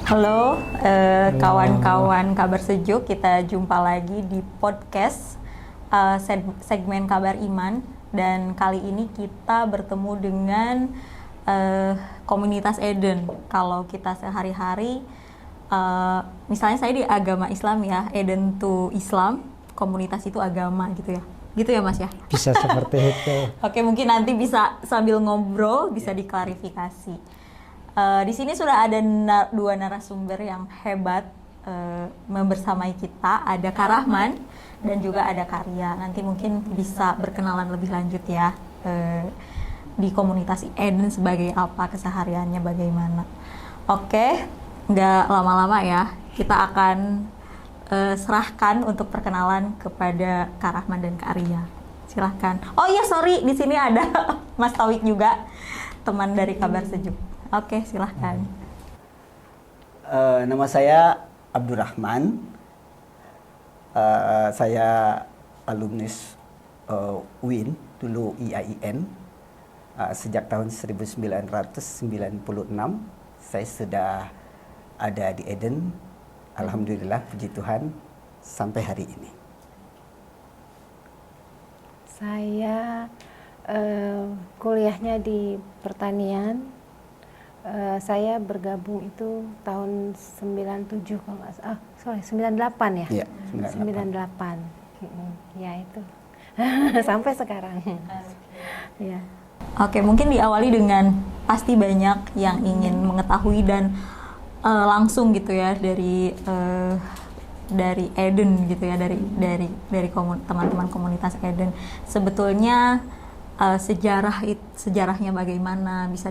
Halo, kawan-kawan Kabar Sejuk, kita jumpa lagi di podcast segmen Kabar Iman, dan kali ini kita bertemu dengan komunitas Eden. Kalau kita sehari-hari, misalnya saya di agama Islam ya, Eden to Islam, komunitas itu agama gitu ya Mas ya? Bisa seperti itu. Oke, mungkin nanti bisa sambil ngobrol, bisa diklarifikasi. Di sini sudah ada dua narasumber yang hebat membersamai kita. Ada Kak Rahman dan juga ada Karya. Nanti mungkin bisa berkenalan lebih lanjut ya di komunitas Eden sebagai apa, kesehariannya bagaimana. Oke, nggak lama-lama ya. Kita akan serahkan untuk perkenalan kepada Kak Rahman dan Karya. Silahkan. Oh iya, sorry, di sini ada Mas Tauik juga, teman dari Kabar Sejuk. Oke, silahkan. Nama saya Abdurrahman. Saya alumnus UIN, dulu IAIN. Sejak tahun 1996, saya sudah ada di Eden. Alhamdulillah, puji Tuhan, sampai hari ini. Saya kuliahnya di pertanian. Saya bergabung itu tahun 97 kalau nggak salah. 98 ya? Iya, 98. Ya itu. Sampai sekarang. Ya. Oke, mungkin diawali dengan pasti banyak yang ingin mengetahui dan langsung gitu ya dari Eden gitu ya, dari teman-teman komunitas Eden. Sebetulnya sejarahnya bagaimana, bisa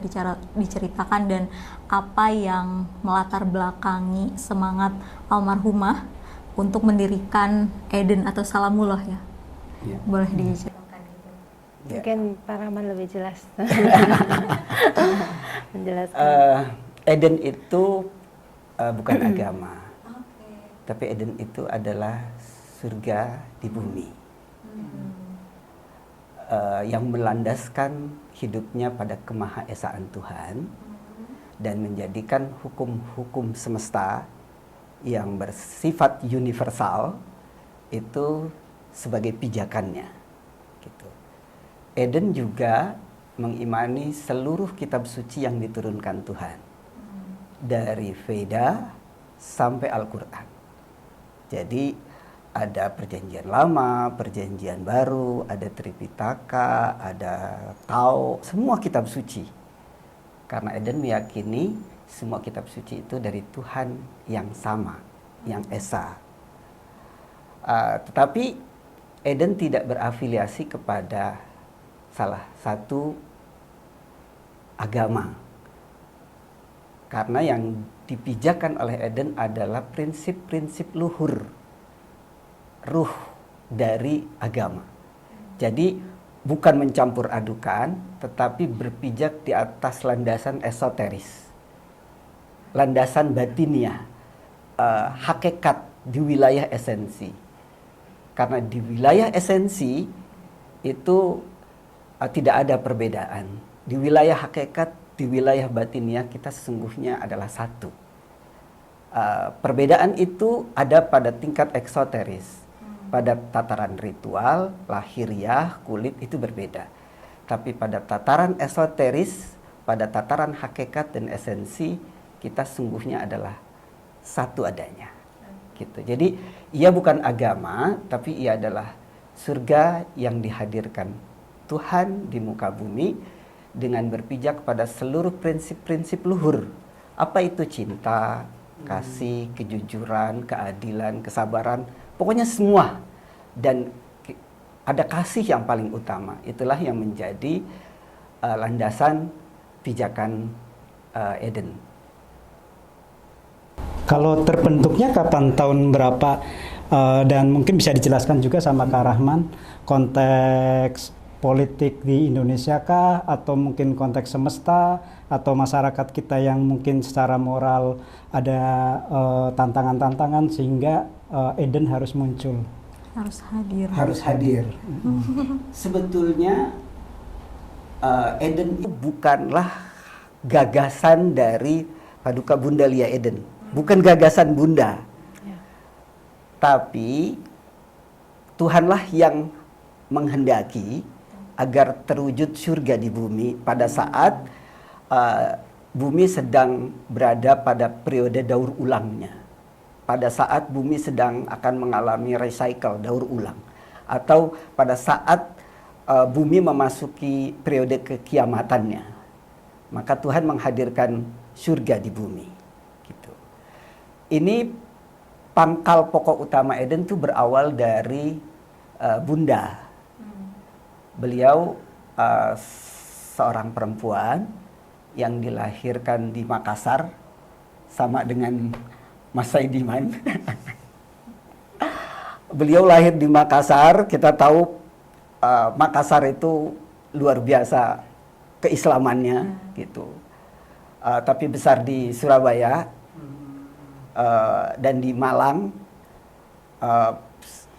diceritakan, dan apa yang melatar belakangi semangat almarhumah untuk mendirikan Eden atau Salamullah ya. Ya. Boleh diceritakan gitu. Mungkin Pak Rahman lebih jelas menjelaskan. Eden itu bukan agama, tapi Eden itu adalah surga di bumi. Yang melandaskan hidupnya pada kemahaesaan Tuhan dan menjadikan hukum-hukum semesta yang bersifat universal itu sebagai pijakannya. Gitu. Eden juga mengimani seluruh kitab suci yang diturunkan Tuhan, dari Veda sampai Al-Quran. Jadi ada perjanjian lama, perjanjian baru, ada Tripitaka, ada Tao, semua kitab suci. Karena Eden meyakini semua kitab suci itu dari Tuhan yang sama, yang esa. Tetapi Eden tidak berafiliasi kepada salah satu agama. Karena yang dipijakan oleh Eden adalah prinsip-prinsip luhur, ruh dari agama. Jadi bukan mencampur adukan, tetapi berpijak di atas landasan esoteris, landasan batiniah, hakikat di wilayah esensi. Karena di wilayah esensi itu tidak ada perbedaan. Di wilayah hakikat, di wilayah batiniah kita sesungguhnya adalah satu. Perbedaan itu ada pada tingkat eksoteris. Pada tataran ritual, lahiriah, kulit itu berbeda. Tapi pada tataran esoteris, pada tataran hakikat dan esensi, kita sungguhnya adalah satu adanya. Gitu. Jadi ia bukan agama, tapi ia adalah surga yang dihadirkan Tuhan di muka bumi dengan berpijak pada seluruh prinsip-prinsip luhur. Apa itu cinta, kasih, kejujuran, keadilan, kesabaran, pokoknya semua. Dan ada kasih yang paling utama. Itulah yang menjadi landasan pijakan Eden. Kalau terbentuknya kapan, tahun berapa, dan mungkin bisa dijelaskan juga sama Kak Rahman, konteks politik di Indonesia kah, atau mungkin konteks semesta, atau masyarakat kita yang mungkin secara moral ada tantangan-tantangan sehingga Eden harus muncul. Harus hadir. Sebetulnya Eden itu bukanlah gagasan dari Paduka Bunda Lia Eden. bukan gagasan Bunda. Ya. Tapi Tuhanlah yang menghendaki agar terwujud surga di bumi pada saat bumi sedang berada pada periode daur ulangnya. Pada saat bumi sedang akan mengalami recycle, daur ulang. Atau pada saat bumi memasuki periode kekiamatannya. Maka Tuhan menghadirkan surga di bumi. Gitu. Ini pangkal pokok utama Eden itu berawal dari Bunda. Beliau seorang perempuan yang dilahirkan di Makassar, sama dengan Mas Saidiman. Beliau lahir di Makassar, kita tahu Makassar itu luar biasa keislamannya gitu. Tapi besar di Surabaya dan di Malang.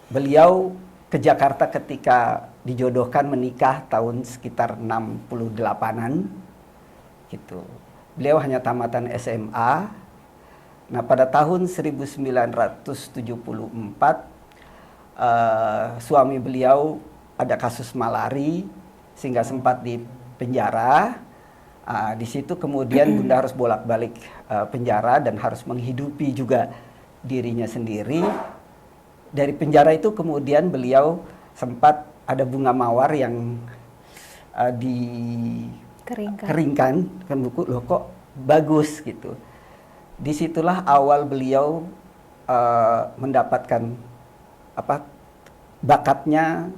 Beliau ke Jakarta ketika dijodohkan menikah tahun sekitar 68-an gitu. Beliau hanya tamatan SMA. Nah, pada tahun 1974 suami beliau ada kasus malari sehingga sempat di penjara. Di situ kemudian Bunda harus bolak-balik penjara dan harus menghidupi juga dirinya sendiri. Dari penjara itu kemudian beliau sempat ada bunga mawar yang dikeringkan, kan buku loh kok bagus gitu. Disitulah awal beliau mendapatkan bakatnya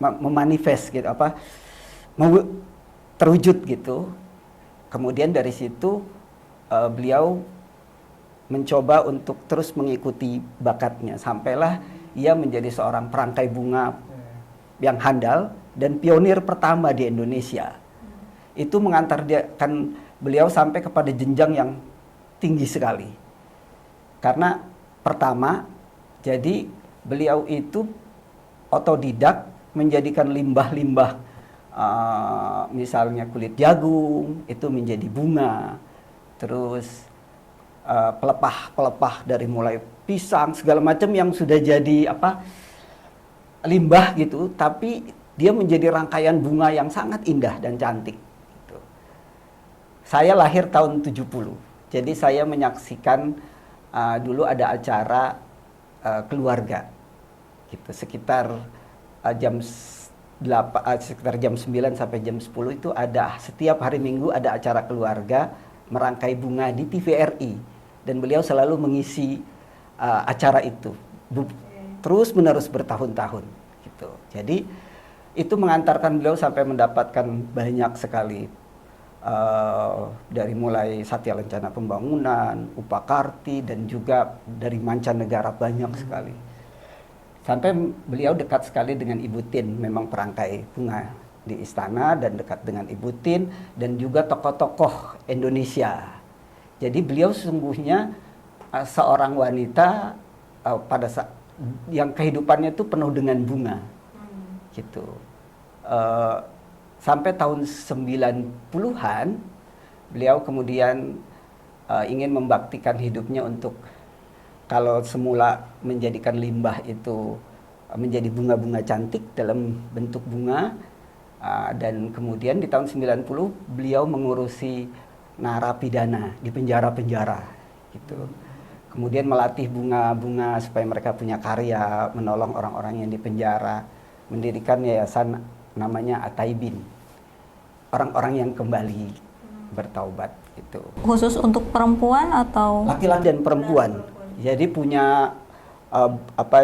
memanifest gitu, terwujud gitu. Kemudian dari situ beliau mencoba untuk terus mengikuti bakatnya sampailah ia menjadi seorang perangkai bunga yang handal dan pionir pertama di Indonesia. Itu mengantarkan beliau sampai kepada jenjang yang tinggi sekali. Karena pertama, jadi beliau itu otodidak menjadikan limbah-limbah misalnya kulit jagung itu menjadi bunga. Terus pelepah-pelepah dari mulai pisang segala macam yang sudah jadi limbah gitu, tapi dia menjadi rangkaian bunga yang sangat indah dan cantik gitu. Saya lahir tahun 70. Jadi saya menyaksikan dulu ada acara keluarga gitu sekitar sekitar jam 9 sampai jam 10 itu ada setiap hari Minggu ada acara keluarga merangkai bunga di TVRI. Dan beliau selalu mengisi acara itu terus menerus bertahun-tahun gitu. Jadi itu mengantarkan beliau sampai mendapatkan banyak sekali dari mulai Satya Lencana Pembangunan, Upakarti dan juga dari mancanegara banyak sekali. Sampai beliau dekat sekali dengan Ibu Tin, memang perangkai bunga di istana dan dekat dengan Ibu Tin dan juga tokoh-tokoh Indonesia. Jadi beliau sesungguhnya seorang wanita pada saat yang kehidupannya itu penuh dengan bunga, gitu. Sampai tahun 90-an beliau kemudian ingin membaktikan hidupnya untuk kalau semula menjadikan limbah itu menjadi bunga-bunga cantik dalam bentuk bunga, dan kemudian di tahun 90 beliau mengurusi narapidana di penjara-penjara gitu. Kemudian melatih bunga-bunga supaya mereka punya karya, menolong orang-orang yang di penjara, mendirikan yayasan namanya Ataibin. Orang-orang yang kembali bertaubat gitu. Khusus untuk perempuan atau laki-laki dan perempuan. Jadi punya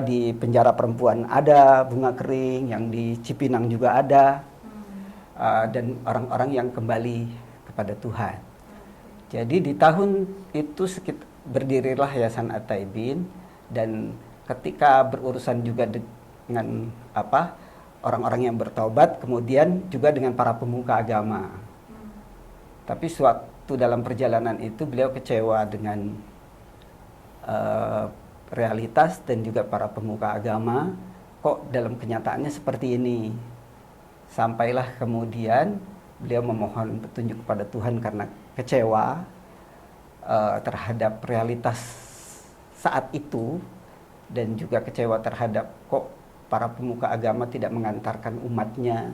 di penjara perempuan ada bunga kering, yang di Cipinang juga ada. Dan orang-orang yang kembali kepada Tuhan. Jadi di tahun itu berdirilah Yayasan At-Taibin, dan ketika berurusan juga dengan orang-orang yang bertaubat, kemudian juga dengan para pemuka agama. Tapi suatu dalam perjalanan itu beliau kecewa dengan realitas dan juga para pemuka agama, kok dalam kenyataannya seperti ini. Sampailah kemudian beliau memohon petunjuk kepada Tuhan karena kecewa. terhadap realitas saat itu, dan juga kecewa terhadap kok para pemuka agama tidak mengantarkan umatnya,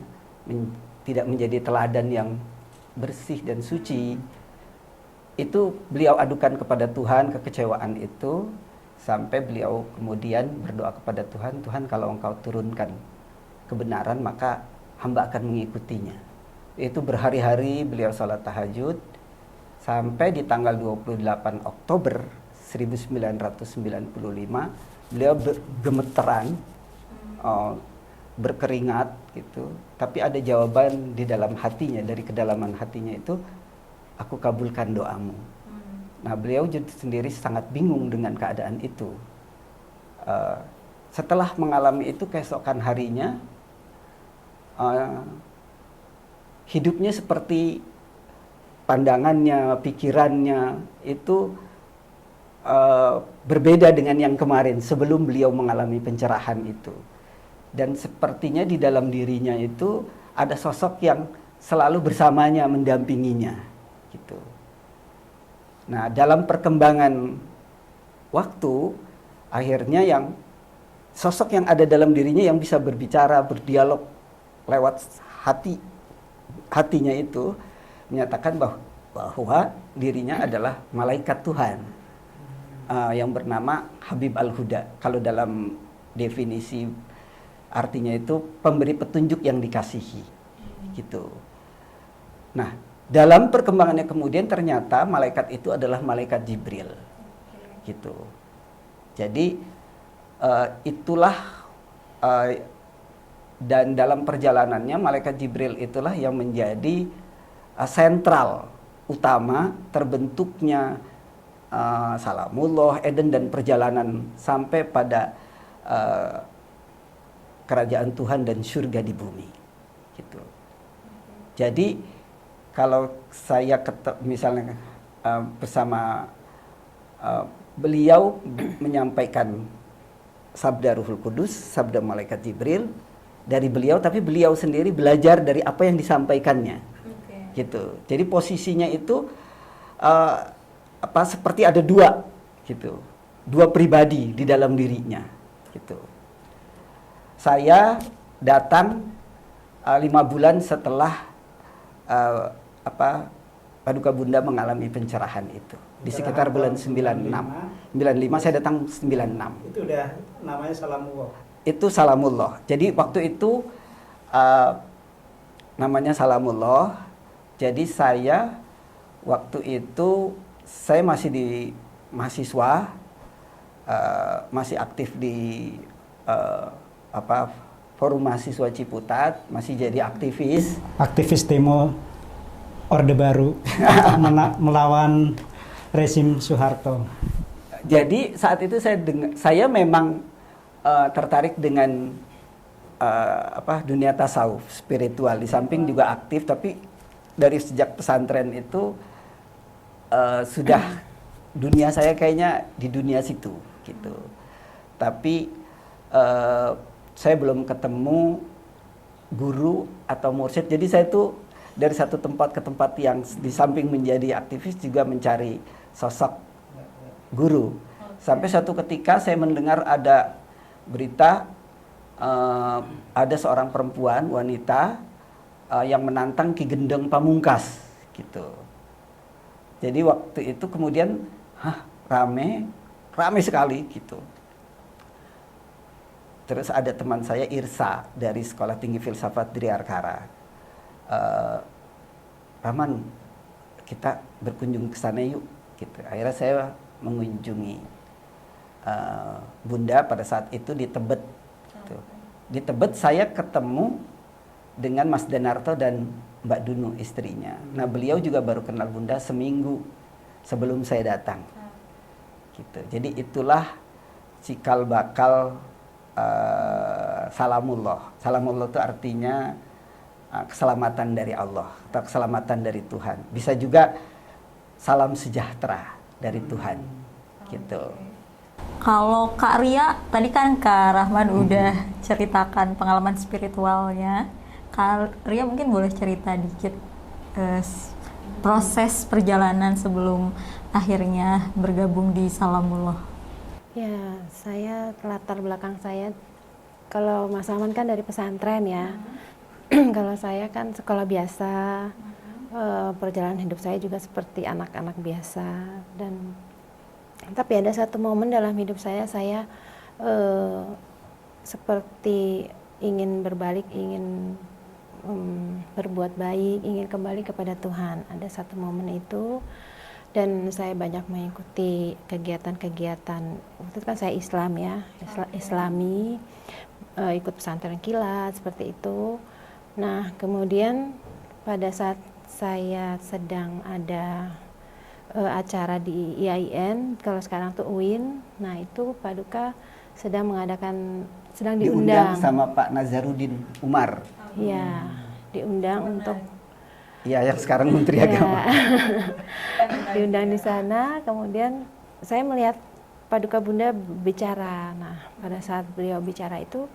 tidak menjadi teladan yang bersih dan suci. Itu beliau adukan kepada Tuhan, kekecewaan itu, sampai beliau kemudian berdoa kepada Tuhan, Tuhan kalau Engkau turunkan kebenaran maka hamba akan mengikutinya. Itu berhari-hari beliau salat tahajud sampai di tanggal 28 Oktober 1995 beliau gemeteran, berkeringat gitu, tapi ada jawaban di dalam hatinya, dari kedalaman hatinya itu, aku kabulkan doamu. Nah, beliau sendiri sangat bingung dengan keadaan itu. Setelah mengalami itu, keesokan harinya hidupnya seperti pandangannya, pikirannya itu berbeda dengan yang kemarin sebelum beliau mengalami pencerahan itu. Dan sepertinya di dalam dirinya itu ada sosok yang selalu bersamanya, mendampinginya gitu. Nah, dalam perkembangan waktu, akhirnya yang sosok yang ada dalam dirinya yang bisa berbicara, berdialog lewat hatinya itu menyatakan bahwa dirinya adalah malaikat Tuhan yang bernama Habib Al-Huda. Kalau dalam definisi artinya itu pemberi petunjuk yang dikasihi gitu. Nah, dalam perkembangannya kemudian ternyata malaikat itu adalah malaikat Jibril gitu. Jadi itulah dan dalam perjalanannya malaikat Jibril itulah yang menjadi sentral utama terbentuknya Salamullah, Eden, dan perjalanan sampai pada kerajaan Tuhan dan surga di bumi gitu. Jadi kalau saya misalnya bersama beliau menyampaikan sabda Ruhul Kudus, sabda malaikat Jibril dari beliau, tapi beliau sendiri belajar dari apa yang disampaikannya gitu. Jadi posisinya itu seperti ada dua gitu, dua pribadi di dalam dirinya gitu. Saya datang 5 bulan setelah Paduka Bunda mengalami pencerahan itu. Di sekitar bulan 95 saya datang 96. Itu udah namanya Salamullah. Itu Salamullah. Jadi waktu itu namanya Salamullah. Jadi saya waktu itu saya masih di mahasiswa, masih aktif di Forum Mahasiswa Ciputat, masih jadi aktivis. Aktivis demo Orde Baru melawan rezim Soeharto. Jadi saat itu saya memang tertarik dengan dunia tasawuf, spiritual. Di samping juga aktif, tapi dari sejak pesantren itu sudah dunia saya kayaknya di dunia situ gitu. Tapi saya belum ketemu guru atau mursyid. Jadi saya tuh dari satu tempat ke tempat yang di samping menjadi aktivis juga mencari sosok guru. Sampai suatu ketika saya mendengar ada berita ada seorang perempuan, wanita yang menantang Ki Gendeng Pamungkas gitu. Jadi waktu itu kemudian rame sekali gitu. Terus ada teman saya Irsa dari Sekolah Tinggi Filsafat Driarkara. Rahman, kita berkunjung ke sana yuk. Gitu. Akhirnya saya mengunjungi Bunda pada saat itu di Tebet. Gitu. Di Tebet saya ketemu dengan Mas Danarto dan Mbak Dunu istrinya. Nah, beliau juga baru kenal Bunda seminggu sebelum saya datang. Gitu. Jadi itulah cikal bakal Salamullah. Salamullah itu artinya keselamatan dari Allah atau keselamatan dari Tuhan. Bisa juga salam sejahtera dari Tuhan. Gitu. Kalau Kak Ria, tadi kan Kak Rahman udah ceritakan pengalaman spiritualnya. Kak Ria mungkin boleh cerita dikit proses perjalanan sebelum akhirnya bergabung di Salamullah. Ya, saya latar belakang saya, kalau Mas Aman kan dari pesantren ya. Kalau saya kan sekolah biasa, perjalanan hidup saya juga seperti anak-anak biasa. Dan tapi ada satu momen dalam hidup saya seperti ingin berbalik, ingin berbuat baik, ingin kembali kepada Tuhan. Ada satu momen itu. Dan saya banyak mengikuti kegiatan-kegiatan. Waktu itu kan saya Islam ya, Islami, ikut pesantren kilat seperti itu. Nah, kemudian pada saat saya sedang ada acara di IAIN, kalau sekarang tuh UIN, nah itu Pak Duka sedang diundang sama Pak Nazarudin Umar. Ya, diundang untuk Iya, yang sekarang Menteri Agama. Diundang di sana, kemudian saya melihat Paduka Bunda bicara. Nah, pada saat beliau bicara itu,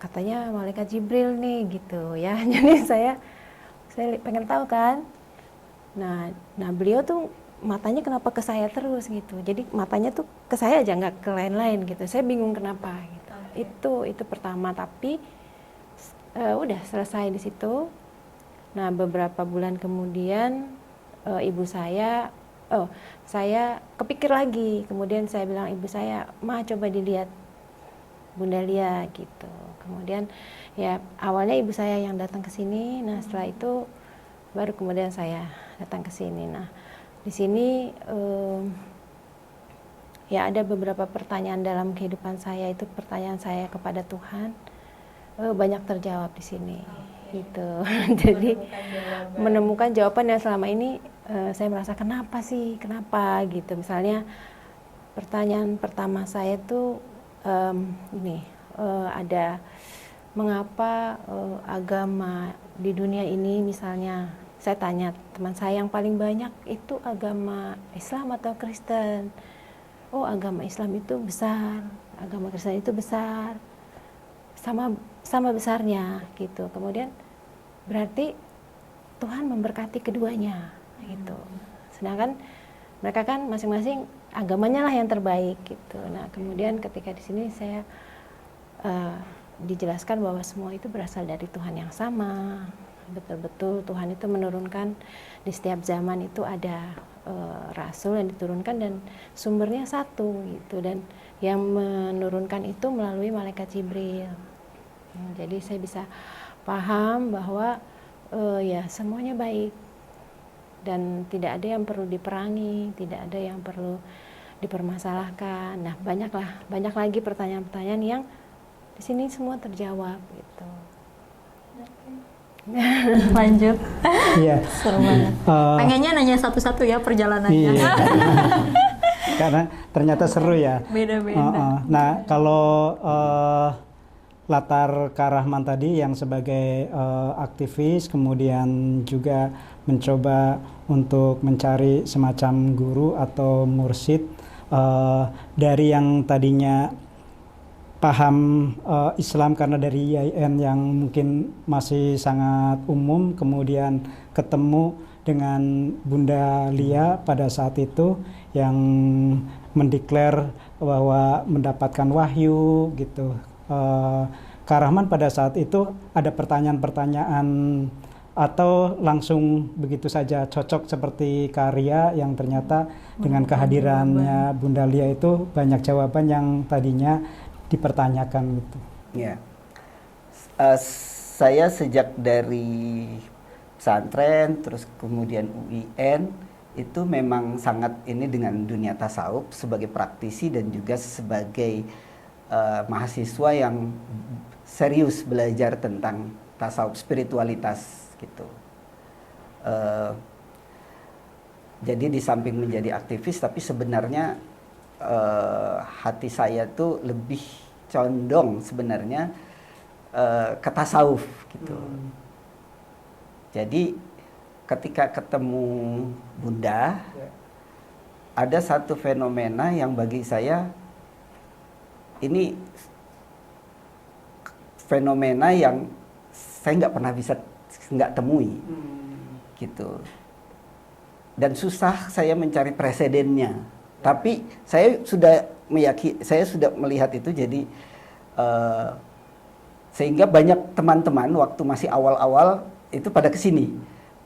katanya malaikat Jibril nih gitu ya. Jadi saya pengen tahu kan. Nah beliau tuh matanya kenapa ke saya terus gitu. Jadi matanya tuh ke saya aja, nggak ke lain-lain gitu. Saya bingung kenapa gitu. Itu pertama, tapi udah selesai di situ. Nah, beberapa bulan kemudian ibu saya kepikir lagi. Kemudian saya bilang ibu saya, "Ma, coba dilihat Bunda Lia," gitu. Kemudian ya awalnya ibu saya yang datang ke sini. Nah, setelah itu baru kemudian saya datang ke sini. Nah, di sini ya ada beberapa pertanyaan dalam kehidupan saya, itu pertanyaan saya kepada Tuhan. Banyak terjawab di sini gitu. Jadi menemukan jawaban yang selama ini saya merasa kenapa gitu. Misalnya pertanyaan pertama saya tuh ada mengapa agama di dunia ini, misalnya saya tanya teman saya yang paling banyak itu agama Islam atau Kristen. Oh, agama Islam itu besar, agama Kristen itu besar. Sama besarnya gitu. Kemudian berarti Tuhan memberkati keduanya gitu. Sedangkan mereka kan masing-masing agamanya lah yang terbaik gitu. Nah, kemudian ketika di sini saya dijelaskan bahwa semua itu berasal dari Tuhan yang sama. Betul-betul Tuhan itu menurunkan di setiap zaman itu ada rasul yang diturunkan dan sumbernya satu gitu, dan yang menurunkan itu melalui malaikat Jibril. Jadi saya bisa paham bahwa ya semuanya baik dan tidak ada yang perlu diperangi, tidak ada yang perlu dipermasalahkan. Nah, banyak lagi pertanyaan-pertanyaan yang di sini semua terjawab gitu. Lanjut. Iya. Seru banget. Pengennya nanya satu-satu ya perjalanannya. Iya. Karena ternyata seru ya. Beda-beda. Nah, kalau latar Kak Rahman tadi yang sebagai aktivis, kemudian juga mencoba untuk mencari semacam guru atau mursyid, dari yang tadinya paham Islam karena dari IAIN yang mungkin masih sangat umum, kemudian ketemu dengan Bunda Lia pada saat itu yang mendeklar bahwa mendapatkan wahyu gitu. Kak Rahman pada saat itu ada pertanyaan-pertanyaan atau langsung begitu saja cocok seperti Kak Ria yang ternyata dengan kehadirannya Bunda Lia itu banyak jawaban yang tadinya dipertanyakan gitu. Ya, saya sejak dari pesantren terus kemudian UIN itu memang sangat ini dengan dunia tasawuf sebagai praktisi dan juga sebagai mahasiswa yang serius belajar tentang tasawuf spiritualitas gitu. Jadi di samping menjadi aktivis, tapi sebenarnya hati saya tuh lebih condong sebenarnya ke tasawuf gitu. Jadi ketika ketemu Bunda, ada satu fenomena yang bagi saya ini fenomena yang saya nggak pernah bisa nggak temui, gitu. Dan susah saya mencari presidennya. Tapi saya sudah melihat itu, jadi sehingga banyak teman-teman waktu masih awal-awal itu pada kesini,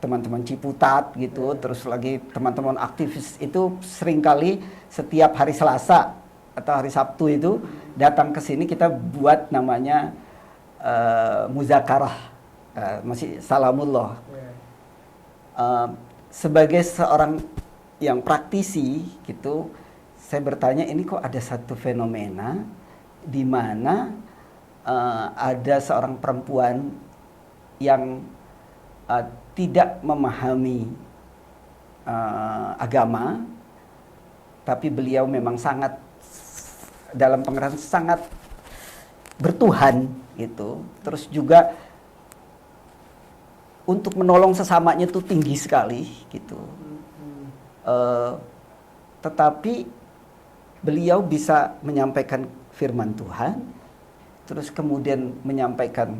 teman-teman Ciputat gitu, terus lagi teman-teman aktivis itu seringkali setiap hari Selasa atau hari Sabtu itu datang ke sini, kita buat namanya muzakarah, masih salamullah. Sebagai seorang yang praktisi gitu, saya bertanya, ini kok ada satu fenomena di mana ada seorang perempuan yang tidak memahami agama, tapi beliau memang sangat, dalam pengertian sangat bertuhan gitu. Terus juga untuk menolong sesamanya itu tinggi sekali gitu. Tetapi beliau bisa menyampaikan firman Tuhan, terus kemudian menyampaikan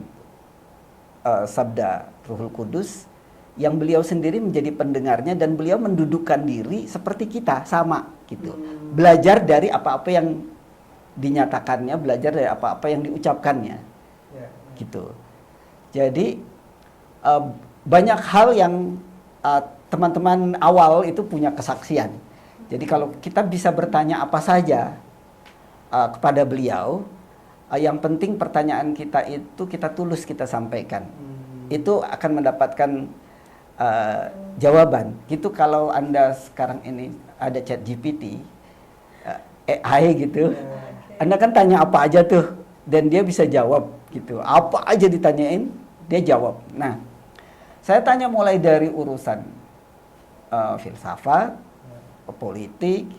sabda Ruhul Kudus yang beliau sendiri menjadi pendengarnya, dan beliau mendudukkan diri seperti kita, sama gitu. Belajar dari apa-apa yang dinyatakannya, belajar dari apa-apa yang diucapkannya. Gitu. Jadi banyak hal yang teman-teman awal itu punya kesaksian. Jadi kalau kita bisa bertanya apa saja kepada beliau, yang penting pertanyaan kita itu kita tulus kita sampaikan. Itu akan mendapatkan jawaban. Gitu. Kalau Anda sekarang ini ada chat GPT, AI gitu, Anda kan tanya apa aja tuh, dan dia bisa jawab gitu. Apa aja ditanyain, dia jawab. Nah, saya tanya mulai dari urusan filsafat, politik,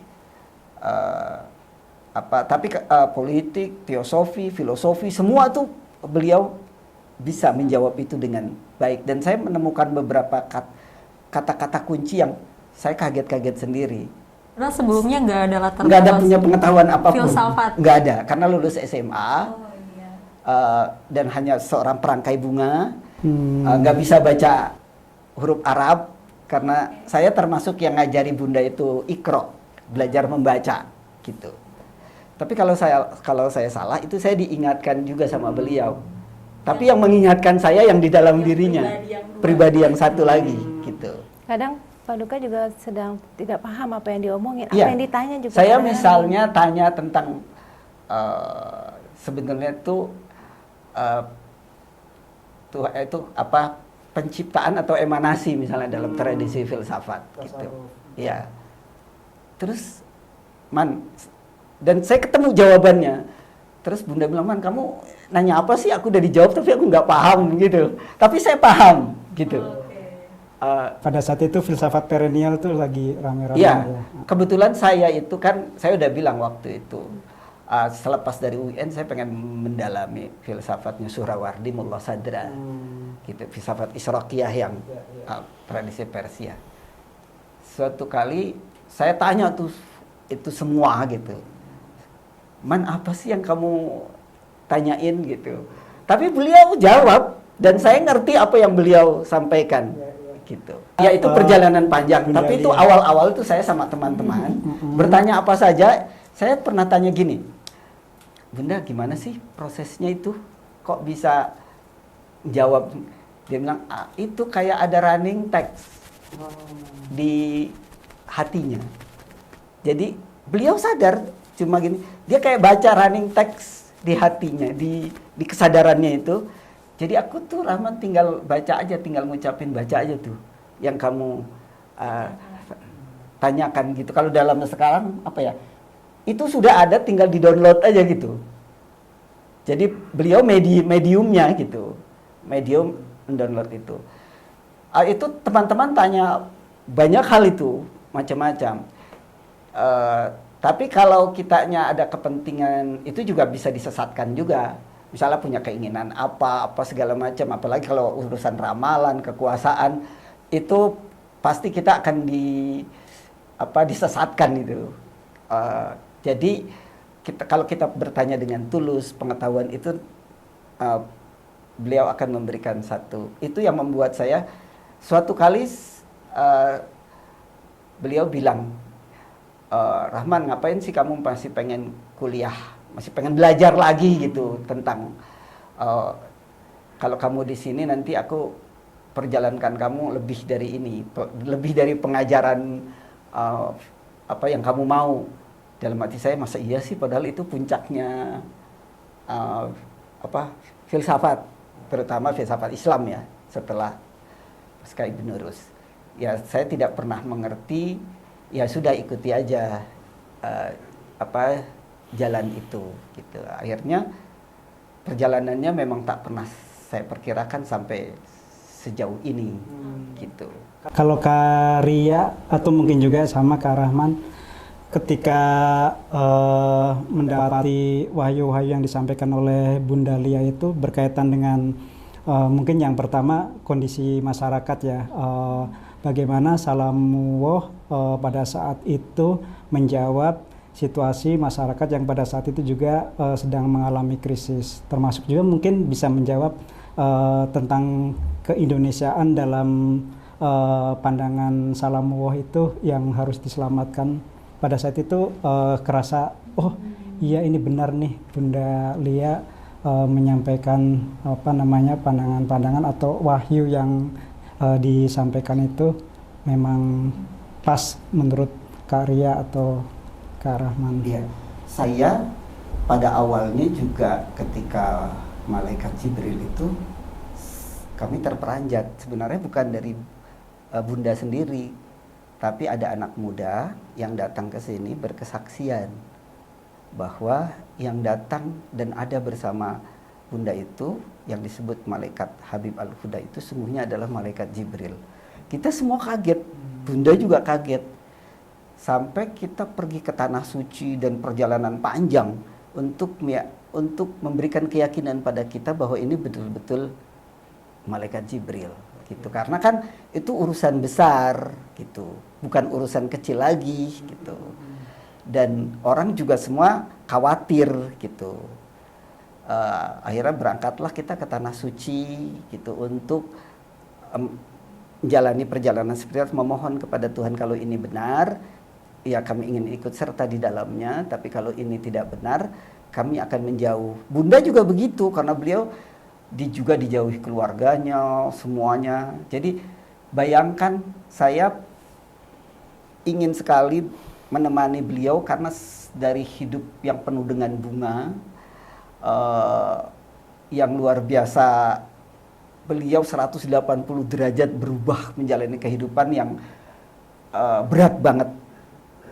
politik, teosofi, filosofi, semua tuh beliau bisa menjawab itu dengan baik. Dan saya menemukan beberapa kata-kata kunci yang saya kaget-kaget sendiri. Karena sebelumnya nggak ada latar Nggak ada punya pengetahuan apapun. filsafat. Nggak ada, karena lulus SMA dan hanya seorang perangkai bunga. Nggak bisa baca huruf Arab, karena saya termasuk yang ngajari bunda itu Iqra, belajar membaca gitu. Tapi kalau saya salah, itu saya diingatkan juga sama beliau. Tapi yang mengingatkan saya yang di dalam dirinya, pribadi yang satu lagi gitu. Kadang Pak Duka juga sedang tidak paham apa yang diomongin, apa Iya. yang ditanya juga. Saya kadang-kadang misalnya tanya tentang sebenarnya itu apa, penciptaan atau emanasi misalnya dalam tradisi filsafat gitu. Iya. Terus dan saya ketemu jawabannya. Terus bunda bilang, "Man, kamu nanya apa sih? Aku udah dijawab tapi aku nggak paham gitu. Tapi saya paham gitu." Pada saat itu filsafat perennial tuh lagi rame-rame. Iya, Ya. kebetulan saya itu kan, saya udah bilang waktu itu, selepas dari UN saya pengen mendalami filsafatnya Suhrawardi Mullah Sadra, gitu, filsafat Israqiyah yang tradisi Persia. Suatu kali saya tanya tuh itu semua gitu, "Man, apa sih yang kamu tanyain?" gitu. Tapi beliau jawab dan saya ngerti apa yang beliau sampaikan. Gitu. Ya itu perjalanan panjang, tapi itu awal-awal itu saya sama teman-teman bertanya apa saja. Saya pernah tanya gini, "Bunda, gimana sih prosesnya itu? Kok bisa jawab?" Dia bilang, "Itu kayak ada running text di hatinya." Jadi beliau sadar cuma gini, dia kayak baca running text di hatinya, di kesadarannya itu. Jadi aku tuh, Rahman, tinggal baca aja, tinggal ngucapin, baca aja tuh yang kamu tanyakan gitu. Kalau dalam sekarang apa ya? Itu sudah ada, tinggal di-download aja gitu. Jadi beliau mediumnya gitu. Medium mendownload itu. Itu teman-teman tanya banyak hal itu, macam-macam. Tapi kalau kitanya ada kepentingan, itu juga bisa disesatkan juga. Misalnya punya keinginan apa segala macam, apalagi kalau urusan ramalan, kekuasaan, itu pasti kita akan disesatkan itu. Jadi kalau kita bertanya dengan tulus, pengetahuan itu beliau akan memberikan satu. Itu yang membuat saya suatu kali beliau bilang, Rahman, ngapain sih kamu masih pengen kuliah, masih pengen belajar lagi gitu tentang kalau kamu di sini nanti aku perjalankan kamu lebih dari ini, lebih dari pengajaran apa yang kamu mau. Dalam hati saya, masa iya sih, padahal itu puncaknya filsafat, terutama filsafat Islam ya, setelah pasca Ibnu Rus. Ya saya tidak pernah mengerti, ya sudah ikuti aja jalan itu gitu. Akhirnya perjalanannya memang tak pernah saya perkirakan sampai sejauh ini gitu. Kalau Kak Ria atau mungkin juga sama Kak Rahman, ketika mendapati wahyu-wahyu yang disampaikan oleh Bunda Lia itu berkaitan dengan mungkin yang pertama kondisi masyarakat ya, bagaimana Salamuwoh pada saat itu menjawab situasi masyarakat yang pada saat itu juga sedang mengalami krisis, termasuk juga mungkin bisa menjawab tentang keindonesiaan dalam pandangan Salamuwoh itu yang harus diselamatkan. Pada saat itu kerasa, oh iya ini benar nih Bunda Lia menyampaikan pandangan-pandangan atau wahyu yang disampaikan itu memang pas menurut Kak Ria atau Kak Rahman. Ya, saya pada awalnya juga ketika malaikat Jibril itu kami terperanjat, sebenarnya bukan dari Bunda sendiri, tapi ada anak muda yang datang ke sini berkesaksian bahwa yang datang dan ada bersama Bunda itu yang disebut malaikat Habib Al-Huda itu sungguhnya adalah malaikat Jibril. Kita semua kaget, Bunda juga kaget. Sampai kita pergi ke tanah suci dan perjalanan panjang untuk memberikan keyakinan pada kita bahwa ini betul-betul malaikat Jibril gitu. Karena kan itu urusan besar gitu, bukan urusan kecil lagi gitu. Dan orang juga semua khawatir gitu. Akhirnya berangkatlah kita ke tanah suci gitu untuk menjalani perjalanan seperti itu, memohon kepada Tuhan kalau ini benar, ya kami ingin ikut serta di dalamnya, tapi kalau ini tidak benar, kami akan menjauh. Bunda juga begitu, karena beliau juga dijauhi keluarganya, semuanya. Jadi bayangkan, saya ingin sekali menemani beliau karena dari hidup yang penuh dengan bunga, yang luar biasa, beliau 180 derajat berubah menjalani kehidupan yang berat banget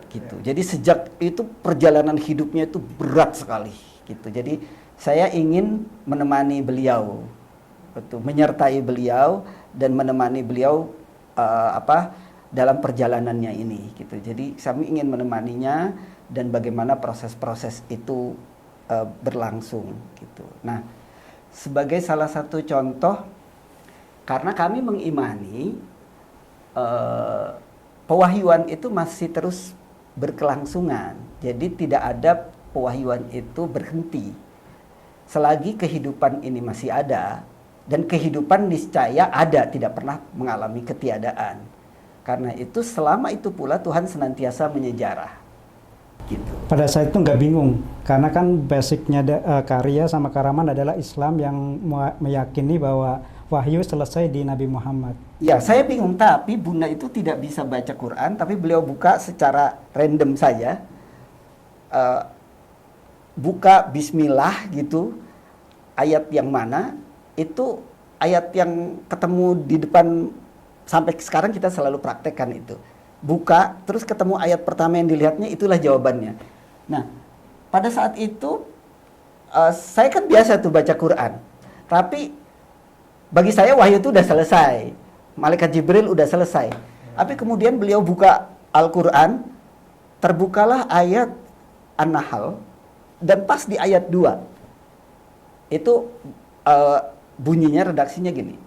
gitu. Jadi sejak itu perjalanan hidupnya itu berat sekali gitu. Jadi saya ingin menemani beliau, betul, menyertai beliau dan menemani beliau dalam perjalanannya ini gitu. Jadi kami ingin menemaninya dan bagaimana proses-proses itu berlangsung gitu. Nah, sebagai salah satu contoh, karena kami mengimani pewahyuan itu masih terus berkelangsungan. Jadi tidak ada pewahyuan itu berhenti. Selagi kehidupan ini masih ada, dan kehidupan niscaya ada, tidak pernah mengalami ketiadaan. Karena itu selama itu pula Tuhan senantiasa menyejarah. Gitu. Pada saat itu nggak bingung, karena kan basicnya Kak Ria sama Kak Rahman adalah Islam yang meyakini bahwa wahyu selesai di Nabi Muhammad. Ya, saya bingung, tapi Bunda itu tidak bisa baca Quran, tapi beliau buka secara random saja. Buka Bismillah gitu, ayat yang mana, itu ayat yang ketemu di depan, sampai sekarang kita selalu praktekkan itu. Buka, terus ketemu ayat pertama yang dilihatnya, itulah jawabannya. Nah, pada saat itu, saya kan biasa tuh baca Quran, tapi bagi saya wahyu itu udah selesai, malaikat Jibril udah selesai. Tapi kemudian beliau buka Al-Quran, terbukalah ayat An-Nahl, dan pas di ayat 2, itu bunyinya, redaksinya gini,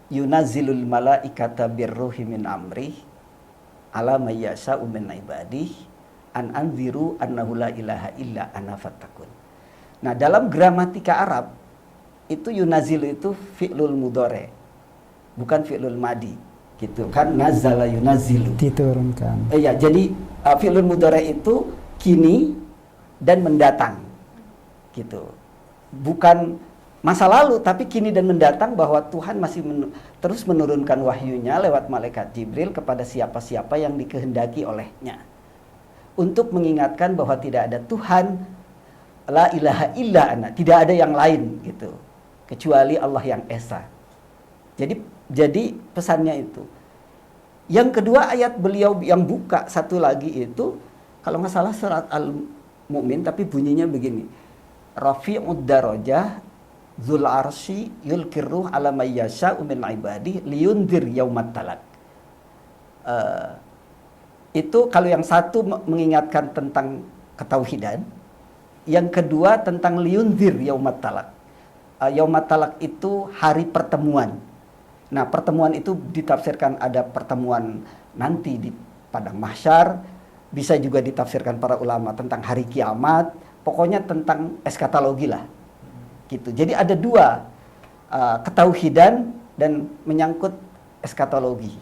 yunazzilul malaikata birruhi min amri ala mayyasha'u min ibadih an anziru annahu la ilaha illa ana fattakun. Nah, dalam gramatika Arab itu yunazilu itu fi'lul mudhari, bukan fi'lul madi, gitu kan? Nazala yunazilu. Diturunkan. Iya, jadi fi'lul mudhari itu kini dan mendatang, gitu. Bukan masa lalu, tapi kini dan mendatang, bahwa Tuhan masih terus menurunkan wahyunya lewat malaikat Jibril kepada siapa-siapa yang dikehendaki olehnya, untuk mengingatkan bahwa tidak ada Tuhan, la ilaha illa ana, tidak ada yang lain gitu, kecuali Allah yang esa. Jadi pesannya itu. Yang kedua, ayat beliau yang buka satu lagi itu, kalau nggak salah surat Al-Mu'min, tapi bunyinya begini. Rafi'ud darajah dzul arsy yulqir ruh ala may yasha'u min ibadihi liyundzir yaumat talaq. Itu kalau yang satu mengingatkan tentang ketauhidan, yang kedua tentang liyundzir yaumat talaq. Yaumat talaq itu hari pertemuan. Nah, pertemuan itu ditafsirkan ada pertemuan nanti di padang mahsyar, bisa juga ditafsirkan para ulama tentang hari kiamat, pokoknya tentang eskatologi lah. Gitu. Jadi ada dua, ketauhidan dan menyangkut eskatologi.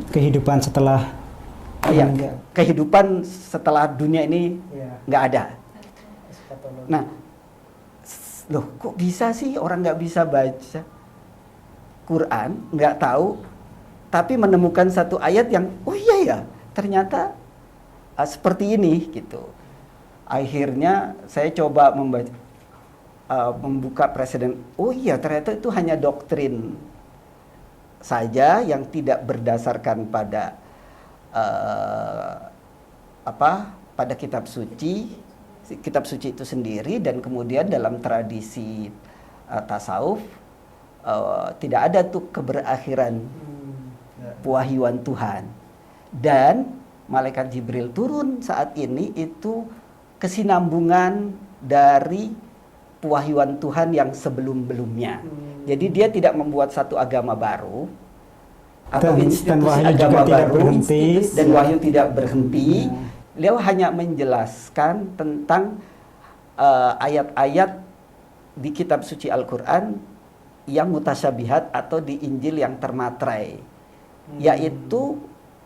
Kehidupan setelah kehidupan setelah dunia ini nggak ada. Nah, loh kok bisa sih orang nggak bisa baca Quran, nggak tahu, tapi menemukan satu ayat yang, oh iya ya, ternyata seperti ini gitu. Akhirnya saya coba membuka presiden, oh iya ternyata itu hanya doktrin saja yang tidak berdasarkan pada pada kitab suci itu sendiri, dan kemudian dalam tradisi tasawuf tidak ada tuh keberakhiran pewahyuan Tuhan. Dan malaikat Jibril turun saat ini itu kesinambungan dari pewahyuan Tuhan yang sebelum-belumnya. Jadi dia tidak membuat satu agama baru atau institusi agama baru, dan wahyu tidak berhenti. Beliau hanya menjelaskan tentang ayat-ayat di kitab suci Al-Quran yang mutasyabihat atau di Injil yang termatrai, yaitu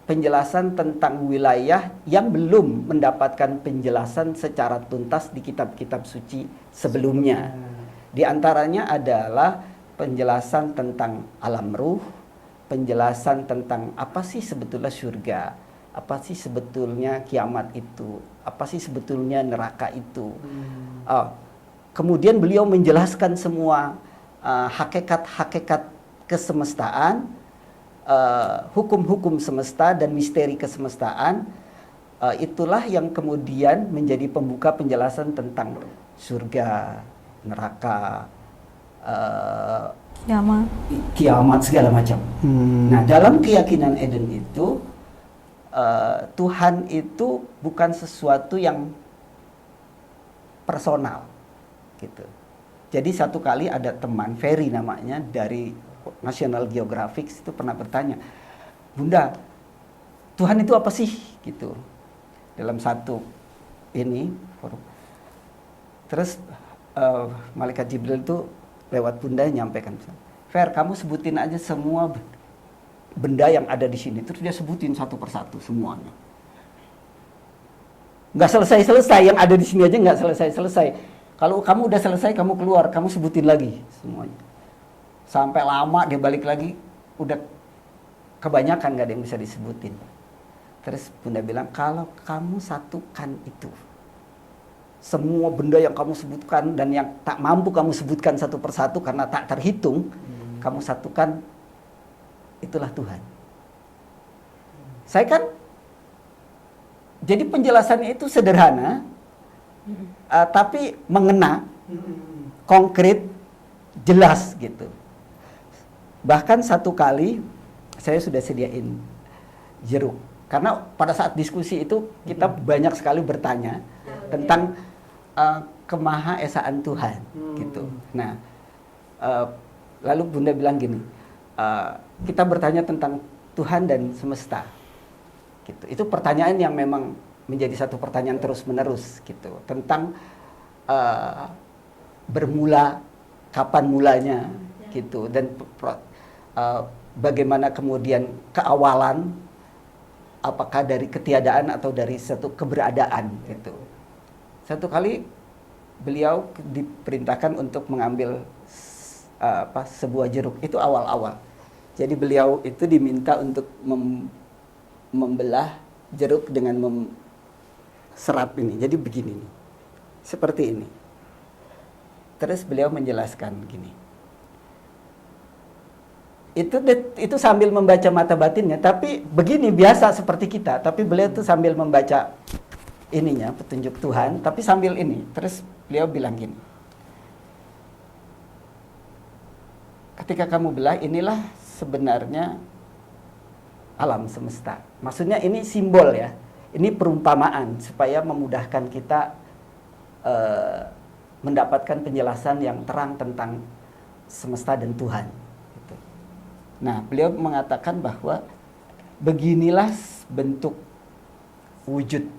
penjelasan tentang wilayah yang belum mendapatkan penjelasan secara tuntas di kitab-kitab suci sebelumnya. Di antaranya adalah penjelasan tentang alam ruh, penjelasan tentang apa sih sebetulnya surga, apa sih sebetulnya kiamat itu, apa sih sebetulnya neraka itu. Kemudian beliau menjelaskan semua hakikat-hakikat kesemestaan, hukum-hukum semesta dan misteri kesemestaan. Itulah yang kemudian menjadi pembuka penjelasan tentang surga, neraka, kiamat segala macam. Nah, dalam keyakinan Eden itu Tuhan itu bukan sesuatu yang personal gitu. Jadi satu kali ada teman, Ferry namanya, dari National Geographic itu pernah bertanya, Bunda, Tuhan itu apa sih? Gitu. Dalam satu ini forum. Terus malaikat Jibril itu lewat Bunda nyampaikan, Fer, kamu sebutin aja semua benda yang ada di sini. Terus dia sebutin satu persatu semuanya. Nggak selesai-selesai, yang ada di sini aja nggak selesai-selesai. Kalau kamu udah selesai, kamu keluar, kamu sebutin lagi semuanya. Sampai lama dia balik lagi, udah kebanyakan gak ada yang bisa disebutin. Terus Bunda bilang, kalau kamu satukan itu, semua benda yang kamu sebutkan dan yang tak mampu kamu sebutkan satu persatu karena tak terhitung, kamu satukan, itulah Tuhan. Saya kan, jadi penjelasannya itu sederhana, tapi mengena, konkret, jelas gitu. Bahkan satu kali saya sudah sediain jeruk, karena pada saat diskusi itu kita banyak sekali bertanya tentang kemahaesaan Tuhan gitu. Nah, lalu Bunda bilang gini, kita bertanya tentang Tuhan dan semesta gitu. Itu pertanyaan yang memang menjadi satu pertanyaan terus-menerus gitu, tentang bermula kapan mulanya gitu, dan bagaimana kemudian keawalan, apakah dari ketiadaan atau dari satu keberadaan gitu. Satu kali beliau diperintahkan untuk mengambil sebuah jeruk, itu awal-awal. Jadi beliau itu diminta untuk membelah jeruk dengan serap ini. Jadi begini nih, seperti ini. Terus beliau menjelaskan gini. Itu sambil membaca mata batinnya, tapi begini biasa seperti kita. Tapi beliau itu sambil membaca ininya, petunjuk Tuhan, tapi sambil ini. Terus beliau bilang gini. Ketika kamu belah, inilah sebenarnya alam semesta. Maksudnya ini simbol ya. Ini perumpamaan supaya memudahkan kita mendapatkan penjelasan yang terang tentang semesta dan Tuhan. Gitu. Nah, beliau mengatakan bahwa beginilah bentuk wujud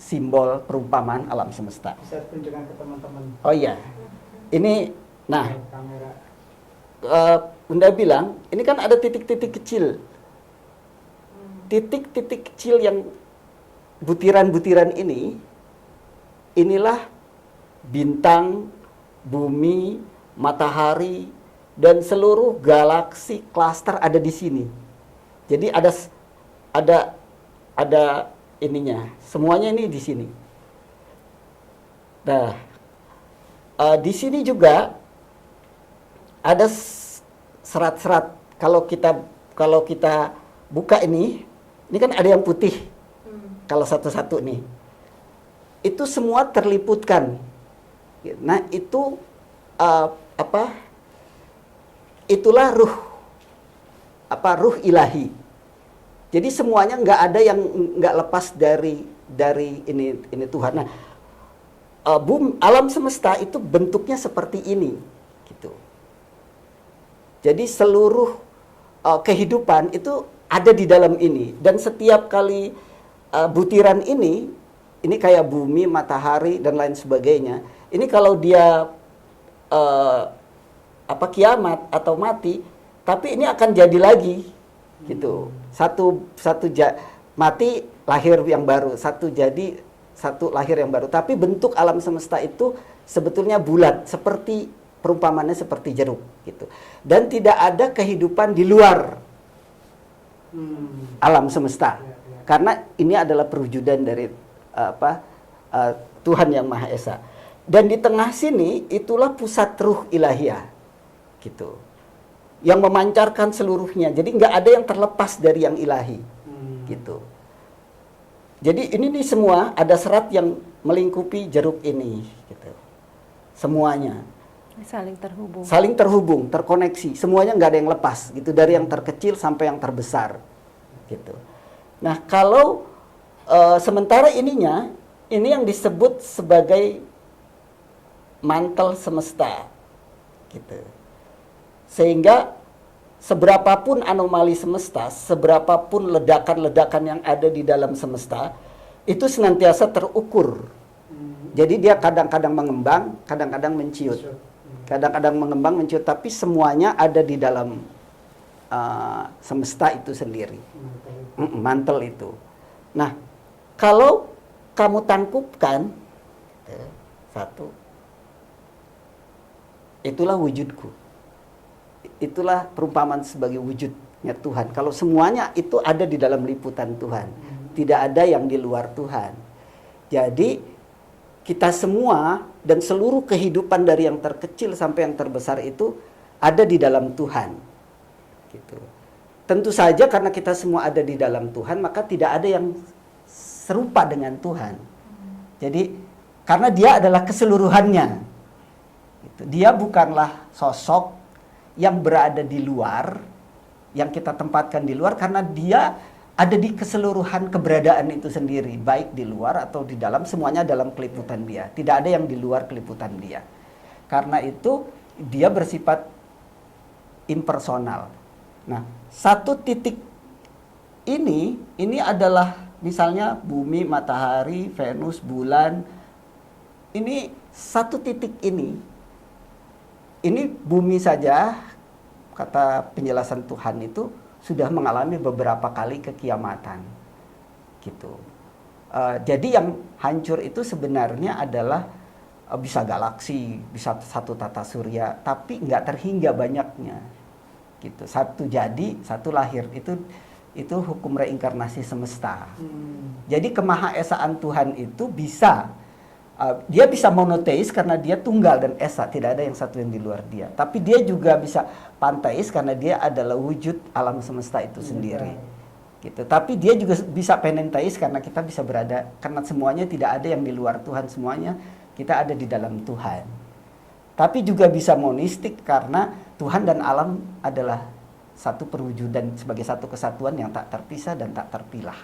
simbol perumpamaan alam semesta. Bisa tunjukkan ke teman-teman. Oh iya, ini, nah, Kamera. Bunda bilang, ini kan ada titik-titik kecil. Titik-titik kecil yang butiran-butiran ini, inilah bintang, bumi, matahari, dan seluruh galaksi klaster ada di sini. Jadi ada ininya, semuanya ini di sini. Nah, di sini juga ada serat-serat. Kalau kita buka ini kan ada yang putih. Kalau satu-satu nih, itu semua terliputkan. Nah, itu itulah ruh ilahi. Jadi semuanya nggak ada yang nggak lepas dari ini Tuhan. Nah, alam semesta itu bentuknya seperti ini, gitu. Jadi seluruh kehidupan itu ada di dalam ini, dan setiap kali butiran ini kayak bumi, matahari dan lain sebagainya. Ini kalau dia kiamat atau mati, tapi ini akan jadi lagi, gitu. Satu mati, lahir yang baru, satu lahir yang baru. Tapi bentuk alam semesta itu sebetulnya bulat, seperti perumpamannya seperti jeruk, gitu. Dan tidak ada kehidupan di luar alam semesta, karena ini adalah perwujudan dari Tuhan yang Maha Esa. Dan di tengah sini itulah pusat ruh ilahiyah, gitu, yang memancarkan seluruhnya. Jadi nggak ada yang terlepas dari yang ilahi, gitu. Jadi ini nih semua ada serat yang melingkupi jeruk ini, gitu. Semuanya saling terhubung, terkoneksi. Semuanya nggak ada yang lepas, gitu, dari yang terkecil sampai yang terbesar, gitu. Nah, kalau sementara ini yang disebut sebagai mantel semesta, gitu. Sehingga seberapapun anomali semesta, seberapapun ledakan-ledakan yang ada di dalam semesta, itu senantiasa terukur. Jadi dia kadang-kadang mengembang, kadang-kadang menciut. Kadang-kadang mengembang, menciut, tapi semuanya ada di dalam semesta itu sendiri. Mantel itu. Nah, kalau kamu tangkupkan, itulah wujudku. Itulah perumpamaan sebagai wujudnya Tuhan. Kalau semuanya itu ada di dalam liputan Tuhan. Tidak ada yang di luar Tuhan. Jadi kita semua dan seluruh kehidupan dari yang terkecil sampai yang terbesar itu ada di dalam Tuhan. Gitu. Tentu saja karena kita semua ada di dalam Tuhan, maka tidak ada yang serupa dengan Tuhan. Jadi karena dia adalah keseluruhannya. Gitu. Dia bukanlah sosok yang berada di luar, yang kita tempatkan di luar, karena dia ada di keseluruhan keberadaan itu sendiri, baik di luar atau di dalam, semuanya dalam keliputan dia. Tidak ada yang di luar keliputan dia. Karena itu dia bersifat impersonal. Nah, satu titik ini adalah misalnya bumi, matahari, Venus, bulan. Ini satu titik ini ini bumi saja, kata penjelasan Tuhan itu sudah mengalami beberapa kali kekiamatan, gitu. Jadi yang hancur itu sebenarnya adalah bisa galaksi, bisa satu tata surya, tapi nggak terhingga banyaknya, gitu. Satu jadi, satu lahir, itu hukum reinkarnasi semesta. Jadi kemahaesaan Tuhan itu bisa, dia bisa monoteis karena dia tunggal dan esa, tidak ada yang satu yang di luar dia. Tapi dia juga bisa panteis karena dia adalah wujud alam semesta itu sendiri. Gitu. Tapi dia juga bisa penenteis karena kita bisa berada, karena semuanya tidak ada yang di luar Tuhan, semuanya kita ada di dalam Tuhan. Tapi juga bisa monistik karena Tuhan dan alam adalah satu perwujudan sebagai satu kesatuan yang tak terpisah dan tak terpilah.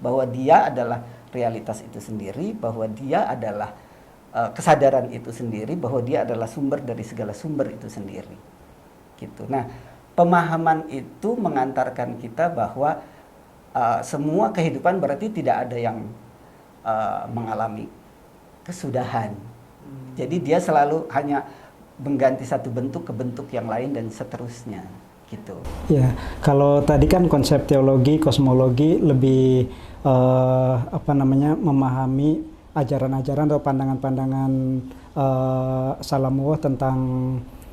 Bahwa dia adalah realitas itu sendiri, bahwa dia adalah kesadaran itu sendiri, bahwa dia adalah sumber dari segala sumber itu sendiri. Gitu. Nah, pemahaman itu mengantarkan kita bahwa semua kehidupan berarti tidak ada yang mengalami kesudahan. Jadi dia selalu hanya mengganti satu bentuk ke bentuk yang lain dan seterusnya, gitu. Ya, kalau tadi kan konsep teologi, kosmologi lebih memahami ajaran-ajaran atau pandangan-pandangan Salamuwah tentang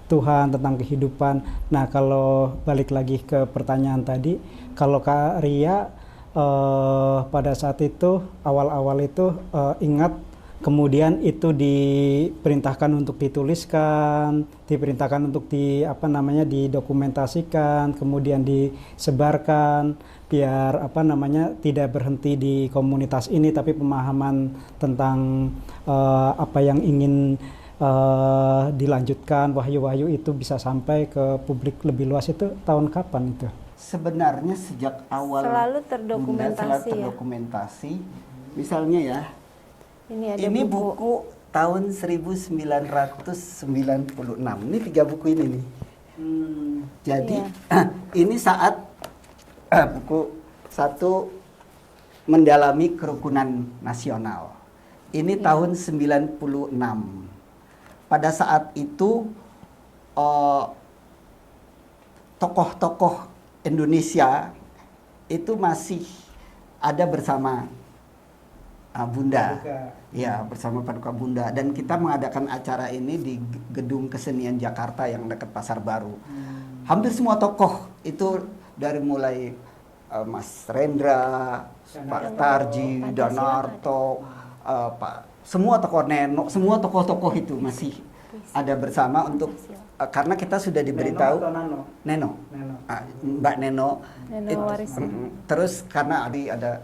Tuhan, tentang kehidupan. Nah, kalau balik lagi ke pertanyaan tadi, kalau Kak Ria pada saat itu awal-awal itu ingat, kemudian itu diperintahkan untuk dituliskan, diperintahkan untuk didokumentasikan, kemudian disebarkan biar tidak berhenti di komunitas ini, tapi pemahaman tentang apa yang ingin dilanjutkan, wahyu-wahyu itu bisa sampai ke publik lebih luas, itu tahun kapan itu? Sebenarnya sejak awal Selalu terdokumentasi. Misalnya ya, ini buku tahun 1996. Ini 3 buku ini nih. Jadi ini saat buku 1 mendalami kerukunan nasional. Ini tahun 96. Pada saat itu tokoh-tokoh Indonesia itu masih ada bersama Bunda. Ya, bersama Paduka Bunda, dan kita mengadakan acara ini di Gedung Kesenian Jakarta yang dekat Pasar Baru. Hampir semua tokoh itu dari mulai Mas Rendra, Pak Tarji, Danarto, semua tokoh Neno, semua tokoh-tokoh itu masih ada bersama untuk karena kita sudah diberitahu Neno. Mbak Neno. Terus karena ada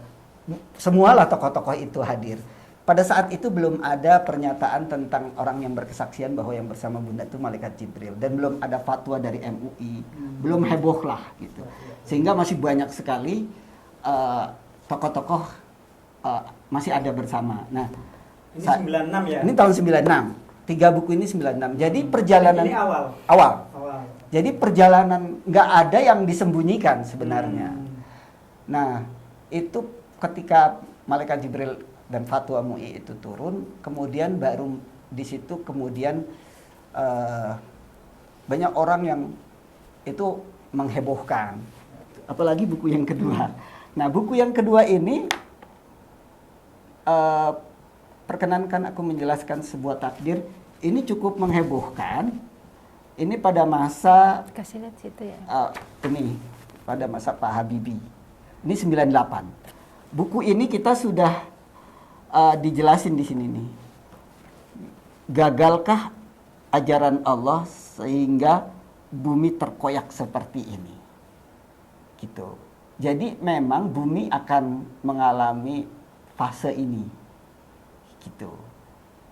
semualah tokoh-tokoh itu hadir. Pada saat itu belum ada pernyataan tentang orang yang berkesaksian bahwa yang bersama Bunda itu malaikat Jibril, dan belum ada fatwa dari MUI, belum heboh lah gitu. Sehingga masih banyak sekali tokoh-tokoh masih ada bersama. Nah, ini 96 ya? Ini tahun 96. 3 buku ini 96. Jadi perjalanan ini awal. Jadi perjalanan nggak ada yang disembunyikan sebenarnya. Nah, itu ketika malaikat Jibril dan fatwa MUI itu turun, kemudian baru di situ kemudian banyak orang yang itu menghebohkan. Apalagi buku yang kedua. Nah, buku yang kedua ini perkenankan aku menjelaskan sebuah takdir. Ini cukup menghebohkan. Ini pada masa kasih lihat situ ya. Ini pada masa Pak Habibie. Ini 98. Buku ini kita sudah dijelasin di sini nih. Gagalkah ajaran Allah sehingga bumi terkoyak seperti ini? Gitu. Jadi memang bumi akan mengalami fase ini. Gitu.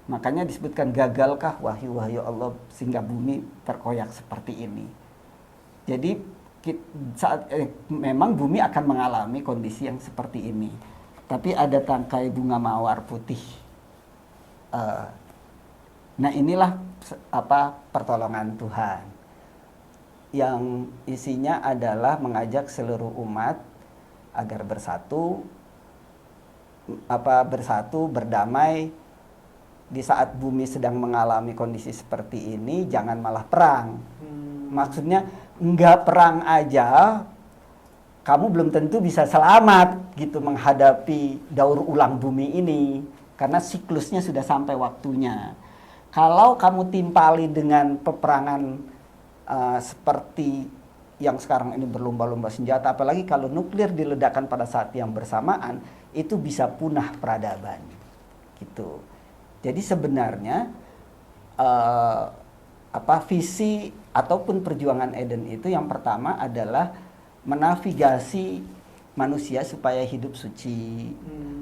Makanya disebutkan gagalkah wahyu-wahyu Allah sehingga bumi terkoyak seperti ini. Jadi memang bumi akan mengalami kondisi yang seperti ini. Tapi ada tangkai bunga mawar putih. Nah, inilah pertolongan Tuhan yang isinya adalah mengajak seluruh umat agar bersatu, berdamai, di saat bumi sedang mengalami kondisi seperti ini, jangan malah perang. Maksudnya nggak perang aja, kamu belum tentu bisa selamat gitu menghadapi daur ulang bumi ini, karena siklusnya sudah sampai waktunya. Kalau kamu timpali dengan peperangan seperti yang sekarang ini berlomba-lomba senjata, apalagi kalau nuklir diledakkan pada saat yang bersamaan, itu bisa punah peradaban gitu. Jadi sebenarnya visi ataupun perjuangan Eden itu yang pertama adalah menavigasi manusia supaya hidup suci,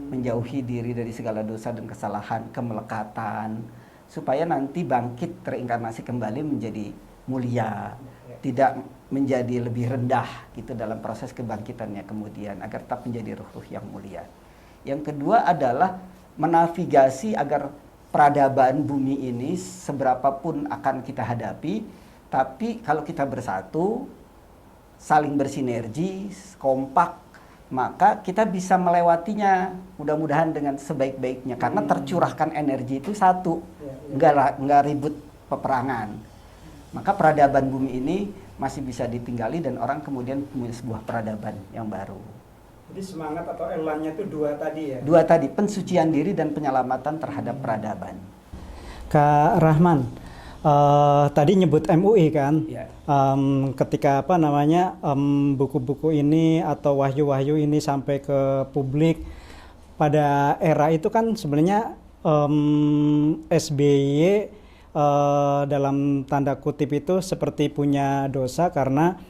menjauhi diri dari segala dosa dan kesalahan, kemelekatan, supaya nanti bangkit terinkarnasi kembali menjadi mulia, tidak menjadi lebih rendah gitu dalam proses kebangkitannya kemudian, agar tetap menjadi ruh-ruh yang mulia. Yang kedua adalah menavigasi agar peradaban bumi ini seberapapun akan kita hadapi, tapi kalau kita bersatu, saling bersinergi, kompak, maka kita bisa melewatinya mudah-mudahan dengan sebaik-baiknya, karena tercurahkan energi itu satu, nggak ribut peperangan. Maka peradaban bumi ini masih bisa ditinggali dan orang kemudian punya sebuah peradaban yang baru. Jadi semangat atau elannya itu dua tadi ya? Dua tadi, pensucian diri dan penyelamatan terhadap peradaban. Kak Rahman, tadi nyebut MUI kan? Ya. Ketika buku-buku ini atau wahyu-wahyu ini sampai ke publik, pada era itu kan sebenarnya SBY dalam tanda kutip itu seperti punya dosa karena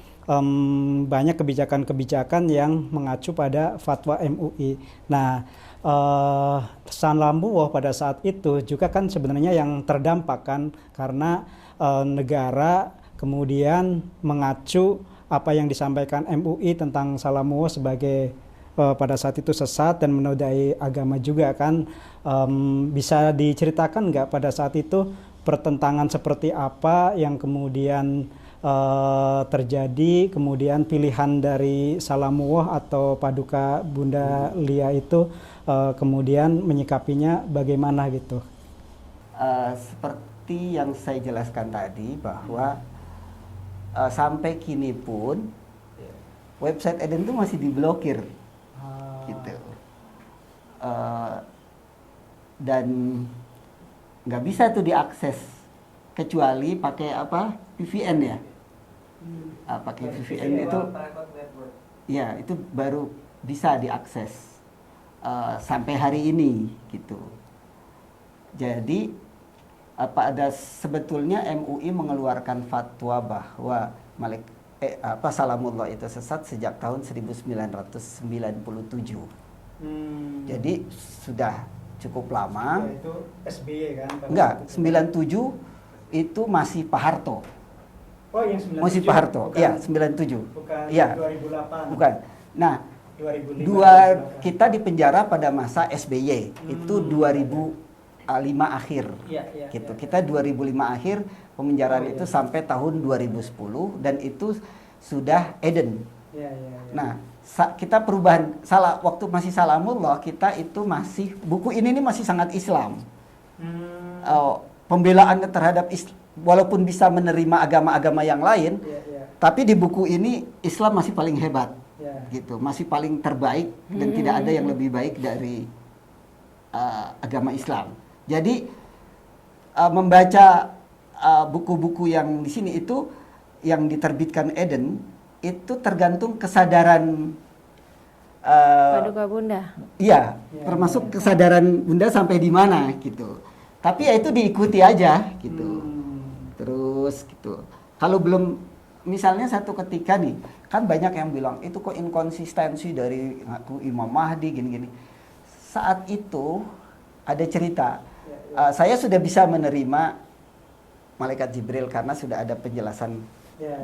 banyak kebijakan-kebijakan yang mengacu pada fatwa MUI. Nah, Sanlamuwah pada saat itu juga kan sebenarnya yang terdampak kan, karena negara kemudian mengacu apa yang disampaikan MUI tentang Sanlamuwah sebagai pada saat itu sesat dan menodai agama juga kan. Bisa diceritakan nggak pada saat itu pertentangan seperti apa yang kemudian terjadi, kemudian pilihan dari Sanlamuwah atau Paduka Bunda Lia itu kemudian menyikapinya bagaimana gitu? Seperti yang saya jelaskan tadi bahwa sampai kini pun website Eden itu masih diblokir, gitu, dan nggak bisa tuh diakses kecuali pakai VPN ya. Pakai VPN itu, ya itu baru bisa diakses sampai hari ini gitu. Jadi sebetulnya MUI mengeluarkan fatwa bahwa Salamullah itu sesat sejak tahun 1997. Jadi sudah cukup lama. Ya, itu SBY kan? Enggak, 97 itu masih Pak Harto. Oh, yang 97. Masih Pak Harto. Iya, 97. Bukan ya. 2008. Bukan. Nah, 2005, kita di penjara pada masa SBY. Itu 2005 akhir. Gitu. Kita 2005 akhir, pemenjaraan itu sampai tahun 2010 dan itu sudah Eden. Nah, kita perubahan waktu masih Salamullah, kita itu masih buku ini masih sangat Islam. Pembelaannya terhadap walaupun bisa menerima agama-agama yang lain, tapi di buku ini Islam masih paling hebat, gitu, masih paling terbaik dan tidak ada yang lebih baik dari agama Islam. Jadi membaca buku-buku yang di sini itu yang diterbitkan Eden itu tergantung kesadaran Paduka Bunda. Iya, termasuk kesadaran Bunda sampai di mana gitu. Tapi ya itu diikuti aja gitu. Terus gitu. Kalau belum, misalnya satu ketika nih, kan banyak yang bilang itu kok inkonsistensi dari ngaku Imam Mahdi gini-gini. Saat itu ada cerita. Saya sudah bisa menerima malaikat Jibril karena sudah ada penjelasan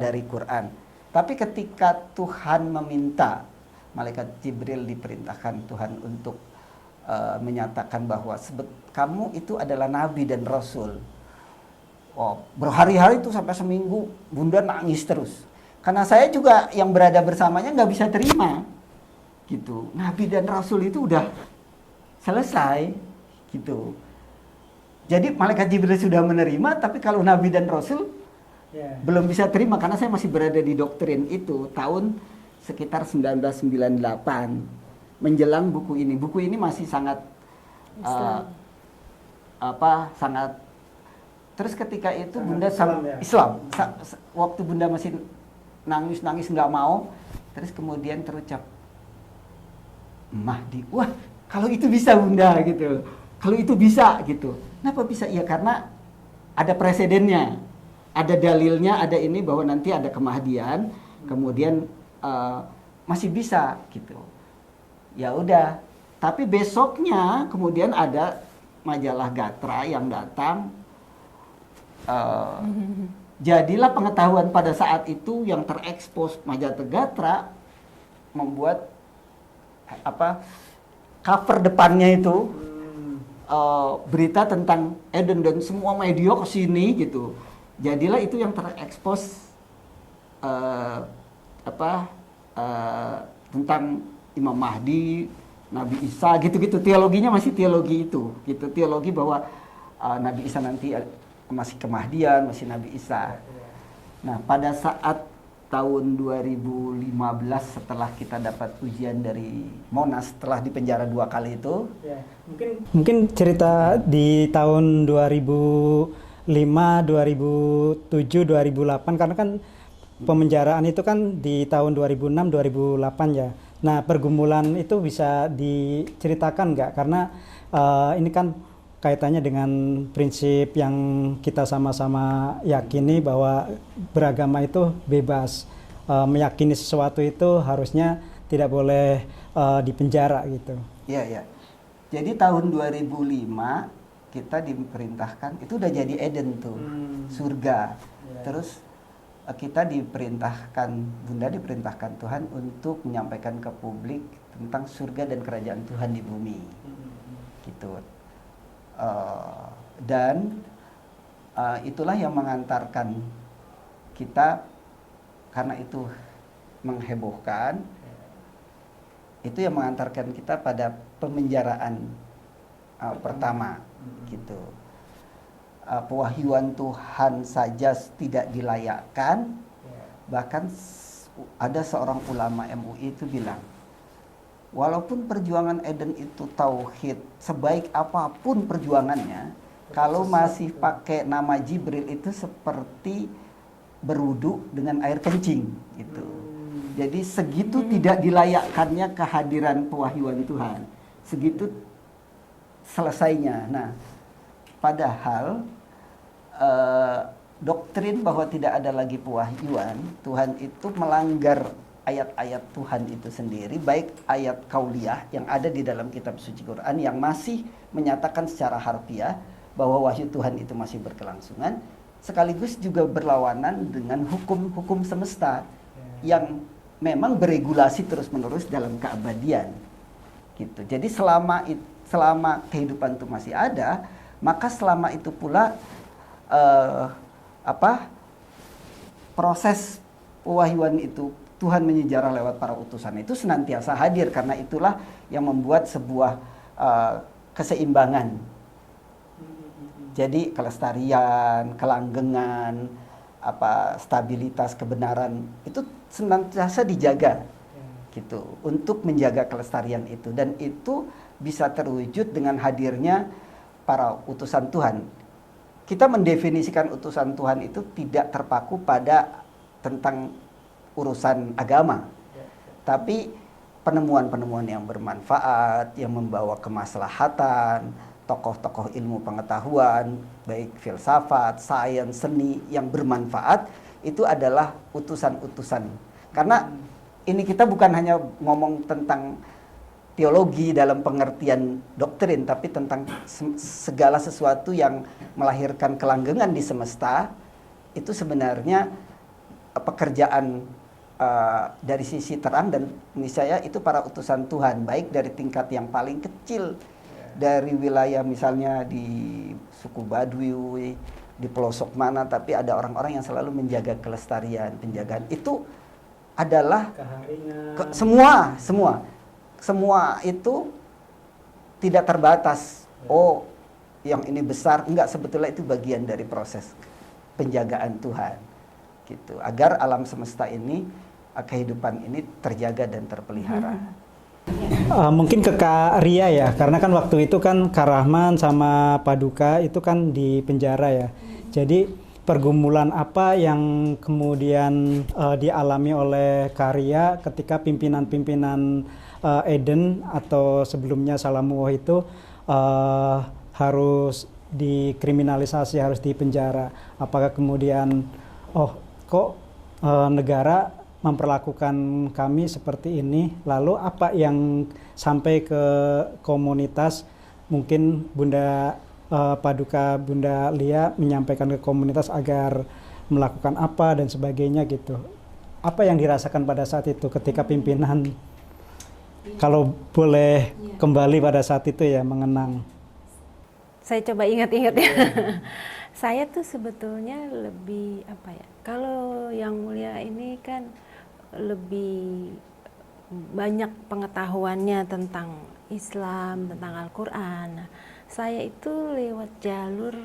dari Quran. Tapi ketika Tuhan meminta, malaikat Jibril diperintahkan Tuhan untuk menyatakan bahwa kamu itu adalah nabi dan rasul. Berhari-hari itu sampai seminggu Bunda nangis terus. Karena saya juga yang berada bersamanya nggak bisa terima. Gitu. Nabi dan rasul itu udah selesai gitu. Jadi malaikat Jibril sudah menerima, tapi kalau Nabi dan Rasul belum bisa terima karena saya masih berada di doktrin itu tahun sekitar 1998 menjelang buku ini. Buku ini masih sangat sangat. Terus ketika itu Bunda Islam, waktu Bunda masih nangis nggak mau, terus kemudian terucap Mahdi. Wah, kalau itu bisa Bunda gitu. Kalau itu bisa gitu. Kenapa bisa? Ya karena ada presidennya, ada dalilnya, ada ini bahwa nanti ada kemahdian, kemudian masih bisa gitu. Ya udah. Tapi besoknya kemudian ada majalah Gatra yang datang. Jadilah pengetahuan pada saat itu yang terekspos majalah Gatra membuat cover depannya itu berita tentang Eden dan semua media ke sini gitu. Jadilah itu yang terekspos tentang Imam Mahdi, Nabi Isa gitu-gitu. Teologinya masih teologi itu, gitu. Teologi bahwa Nabi Isa nanti masih kemahdian, masih Nabi Isa. Nah, pada saat tahun 2015 setelah kita dapat ujian dari Monas setelah dipenjara 2 kali itu, mungkin cerita di tahun 2005, 2007, 2008 karena kan pemenjaraan itu kan di tahun 2006, 2008 ya. Nah, pergumulan itu bisa diceritakan nggak? Karena ini kan kaitannya dengan prinsip yang kita sama-sama yakini bahwa beragama itu bebas. Meyakini sesuatu itu harusnya tidak boleh dipenjara gitu. Iya, iya. Jadi tahun 2005 kita diperintahkan, itu udah jadi Eden tuh, surga. Terus kita diperintahkan, Bunda diperintahkan Tuhan untuk menyampaikan ke publik tentang surga dan kerajaan Tuhan di bumi. Gitu. Dan itulah yang mengantarkan kita, karena itu menghebohkan, itu yang mengantarkan kita pada pemenjaraan pertama gitu. Pewahyuan Tuhan saja tidak dilayakkan, bahkan ada seorang ulama MUI itu bilang, walaupun perjuangan Eden itu tauhid, sebaik apapun perjuangannya, kalau masih pakai nama Jibril itu seperti berwudu dengan air kencing gitu. Jadi segitu tidak dilayakkannya kehadiran pewahyuan Tuhan, segitu selesainya. Nah, padahal doktrin bahwa tidak ada lagi pewahyuan Tuhan itu melanggar ayat-ayat Tuhan itu sendiri, baik ayat kauliyah yang ada di dalam kitab suci Quran yang masih menyatakan secara harfiah bahwa wahyu Tuhan itu masih berkelangsungan, sekaligus juga berlawanan dengan hukum-hukum semesta yang memang beregulasi terus-menerus dalam keabadian. Gitu. Jadi selama kehidupan itu masih ada, maka selama itu pula proses pewahyuan itu Tuhan menyejarah lewat para utusan itu senantiasa hadir, karena itulah yang membuat sebuah keseimbangan. Jadi kelestarian, kelanggengan, stabilitas kebenaran itu senantiasa dijaga gitu, untuk menjaga kelestarian itu, dan itu bisa terwujud dengan hadirnya para utusan Tuhan. Kita mendefinisikan utusan Tuhan itu tidak terpaku pada tentang urusan agama, tapi penemuan-penemuan yang bermanfaat, yang membawa kemaslahatan, tokoh-tokoh ilmu pengetahuan, baik filsafat, sains, seni yang bermanfaat, itu adalah utusan-utusan. Karena ini kita bukan hanya ngomong tentang teologi dalam pengertian doktrin, tapi tentang segala sesuatu yang melahirkan kelanggengan di semesta, itu sebenarnya pekerjaan dari sisi terang, dan niscaya itu para utusan Tuhan, baik dari tingkat yang paling kecil, dari wilayah misalnya di suku Baduy, di pelosok mana, tapi ada orang-orang yang selalu menjaga kelestarian, penjagaan. Itu adalah semua itu tidak terbatas. Oh, yang ini besar, enggak, sebetulnya itu bagian dari proses penjagaan Tuhan gitu, agar alam semesta ini, kehidupan ini terjaga dan terpelihara. Mungkin ke Kak Ria ya, karena kan waktu itu kan Kak Rahman sama Paduka itu kan di penjara ya. Jadi pergumulan apa yang kemudian dialami oleh Kak Ria ketika pimpinan-pimpinan Eden atau sebelumnya Salamuwo itu harus dikriminalisasi, harus dipenjara. Apakah kemudian, oh kok negara memperlakukan kami seperti ini, lalu apa yang sampai ke komunitas, mungkin Bunda Paduka, Bunda Lia menyampaikan ke komunitas agar melakukan apa dan sebagainya gitu. Apa yang dirasakan pada saat itu ketika pimpinan, kalau boleh kembali pada saat itu ya, mengenang. Saya coba ingat-ingat ya. Saya tuh sebetulnya lebih apa ya, kalau Yang Mulia ini kan lebih banyak pengetahuannya tentang Islam, tentang Al-Quran. Nah, saya itu lewat jalur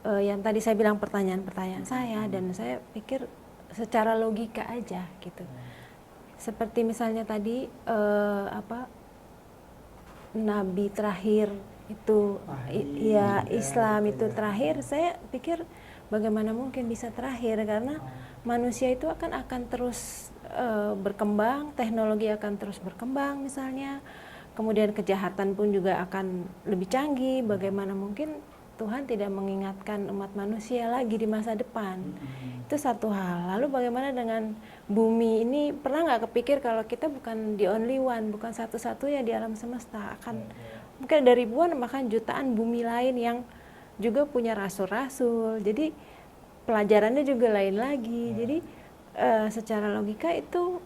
yang tadi saya bilang pertanyaan-pertanyaan saya, dan saya pikir secara logika aja gitu. Seperti misalnya tadi Nabi terakhir itu, ya Islam itu terakhir, saya pikir bagaimana mungkin bisa terakhir, karena manusia itu akan terus berkembang, teknologi akan terus berkembang misalnya, kemudian kejahatan pun juga akan lebih canggih. Bagaimana mungkin Tuhan tidak mengingatkan umat manusia lagi di masa depan? Itu satu hal. Lalu bagaimana dengan bumi ini? Pernah nggak kepikir kalau kita bukan the only one, bukan satu-satunya di alam semesta, akan mungkin ada ribuan bahkan jutaan bumi lain yang juga punya rasul-rasul. Jadi pelajarannya juga lain lagi. Jadi secara logika itu,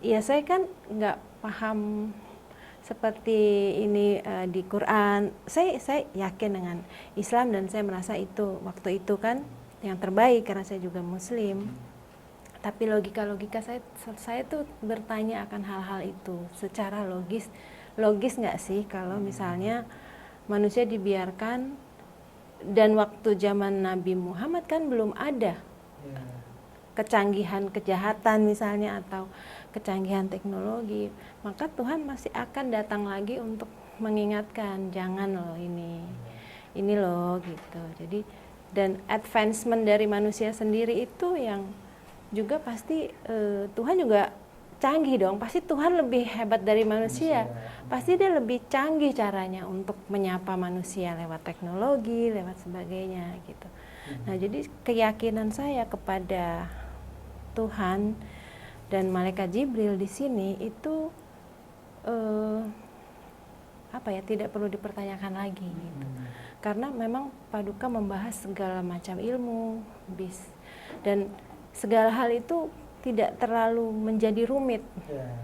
ya saya kan nggak paham seperti ini di Quran. Saya yakin dengan Islam, dan saya merasa itu waktu itu kan yang terbaik karena saya juga Muslim. Tapi logika saya tuh bertanya akan hal-hal itu secara logis nggak sih kalau misalnya manusia dibiarkan, dan waktu zaman Nabi Muhammad kan belum ada kecanggihan kejahatan misalnya atau kecanggihan teknologi, maka Tuhan masih akan datang lagi untuk mengingatkan, jangan loh ini loh gitu. Jadi dan advancement dari manusia sendiri itu yang juga pasti Tuhan juga canggih dong, pasti Tuhan lebih hebat dari manusia. Pasti dia lebih canggih caranya untuk menyapa manusia lewat teknologi, lewat sebagainya gitu. Nah, jadi keyakinan saya kepada Tuhan dan malaikat Jibril di sini itu tidak perlu dipertanyakan lagi gitu. Karena memang Paduka membahas segala macam ilmu, dan segala hal itu tidak terlalu menjadi rumit.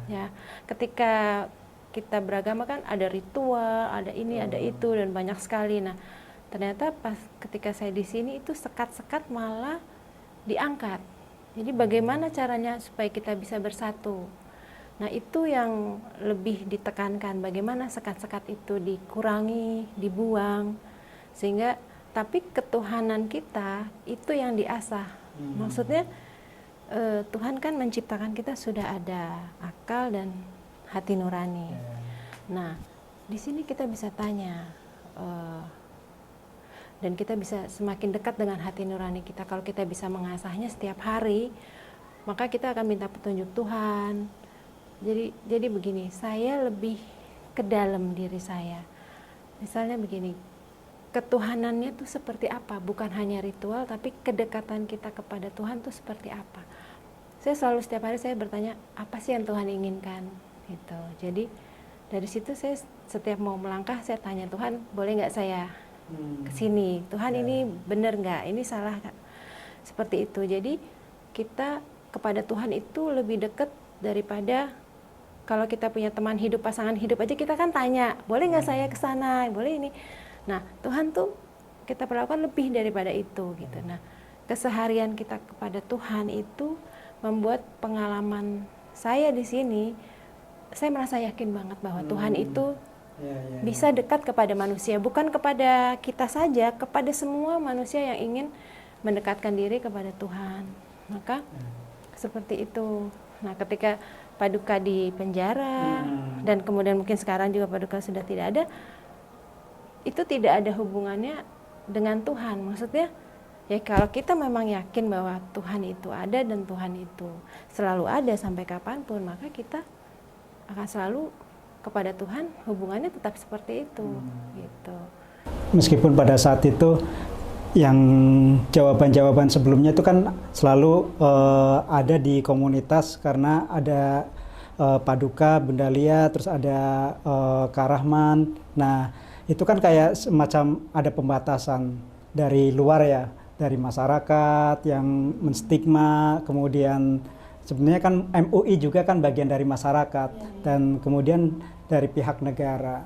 Ya, ketika kita beragama kan ada ritual, ada ini, ada itu, dan banyak sekali. Nah, ternyata pas ketika saya di sini itu sekat-sekat malah diangkat. Jadi bagaimana caranya supaya kita bisa bersatu? Nah, itu yang lebih ditekankan, bagaimana sekat-sekat itu dikurangi, dibuang, sehingga tapi ketuhanan kita itu yang diasah. Maksudnya Tuhan kan menciptakan kita sudah ada akal dan hati nurani. Nah, di sini kita bisa tanya, dan kita bisa semakin dekat dengan hati nurani kita kalau kita bisa mengasahnya setiap hari, maka kita akan minta petunjuk Tuhan. Jadi begini, saya lebih ke dalam diri saya. Misalnya begini, ketuhanannya itu seperti apa? Bukan hanya ritual, tapi kedekatan kita kepada Tuhan itu seperti apa? Saya selalu setiap hari saya bertanya, apa sih yang Tuhan inginkan? Gitu. Jadi dari situ saya setiap mau melangkah saya tanya, Tuhan boleh nggak saya kesini? Tuhan ini benar nggak? Ini salah nggak? Seperti itu. Jadi kita kepada Tuhan itu lebih dekat daripada kalau kita punya teman hidup, pasangan hidup aja kita kan tanya, boleh nggak saya ke sana? Boleh ini. Nah, Tuhan tuh kita perlakukan lebih daripada itu gitu. Nah, keseharian kita kepada Tuhan itu membuat pengalaman saya di sini, saya merasa yakin banget bahwa Tuhan itu bisa dekat kepada manusia, bukan kepada kita saja, kepada semua manusia yang ingin mendekatkan diri kepada Tuhan. Maka seperti itu. Nah, ketika Paduka di penjara dan kemudian mungkin sekarang juga Paduka sudah tidak ada, itu tidak ada hubungannya dengan Tuhan. Maksudnya ya kalau kita memang yakin bahwa Tuhan itu ada dan Tuhan itu selalu ada sampai kapanpun, maka kita akan selalu kepada Tuhan, hubungannya tetap seperti itu gitu. Meskipun pada saat itu yang jawaban-jawaban sebelumnya itu kan selalu ada di komunitas karena ada Paduka, Bunda Lia, terus ada Kak Rahman. Nah, itu kan kayak semacam ada pembatasan dari luar ya, dari masyarakat yang menstigma, kemudian sebenarnya kan MUI juga kan bagian dari masyarakat, dan kemudian dari pihak negara.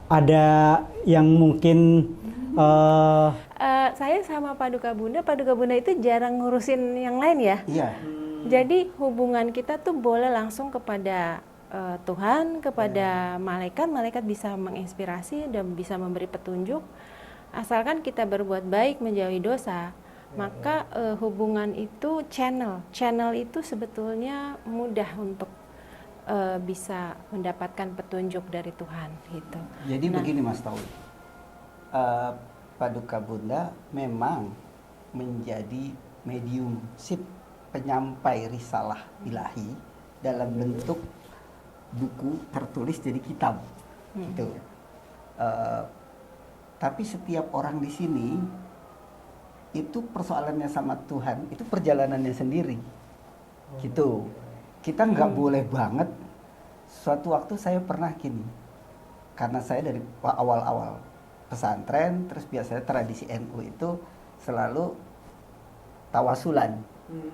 Ada yang mungkin saya sama Paduka Bunda itu jarang ngurusin yang lain ya. Iya. Jadi hubungan kita tuh boleh langsung kepada Tuhan, kepada malaikat bisa menginspirasi dan bisa memberi petunjuk. Asalkan kita berbuat baik, menjauhi dosa, maka hubungan itu channel itu sebetulnya mudah untuk bisa mendapatkan petunjuk dari Tuhan gitu. Jadi begini Mas Tawi, Paduka Bunda memang menjadi medium penyampai risalah ilahi dalam bentuk buku tertulis jadi kitab, gitu. Tapi setiap orang di sini itu persoalannya sama Tuhan, itu perjalanannya sendiri, gitu. Kita nggak boleh banget. Suatu waktu saya pernah gini, karena saya dari awal-awal pesantren, terus biasanya tradisi NU itu selalu tawasulan.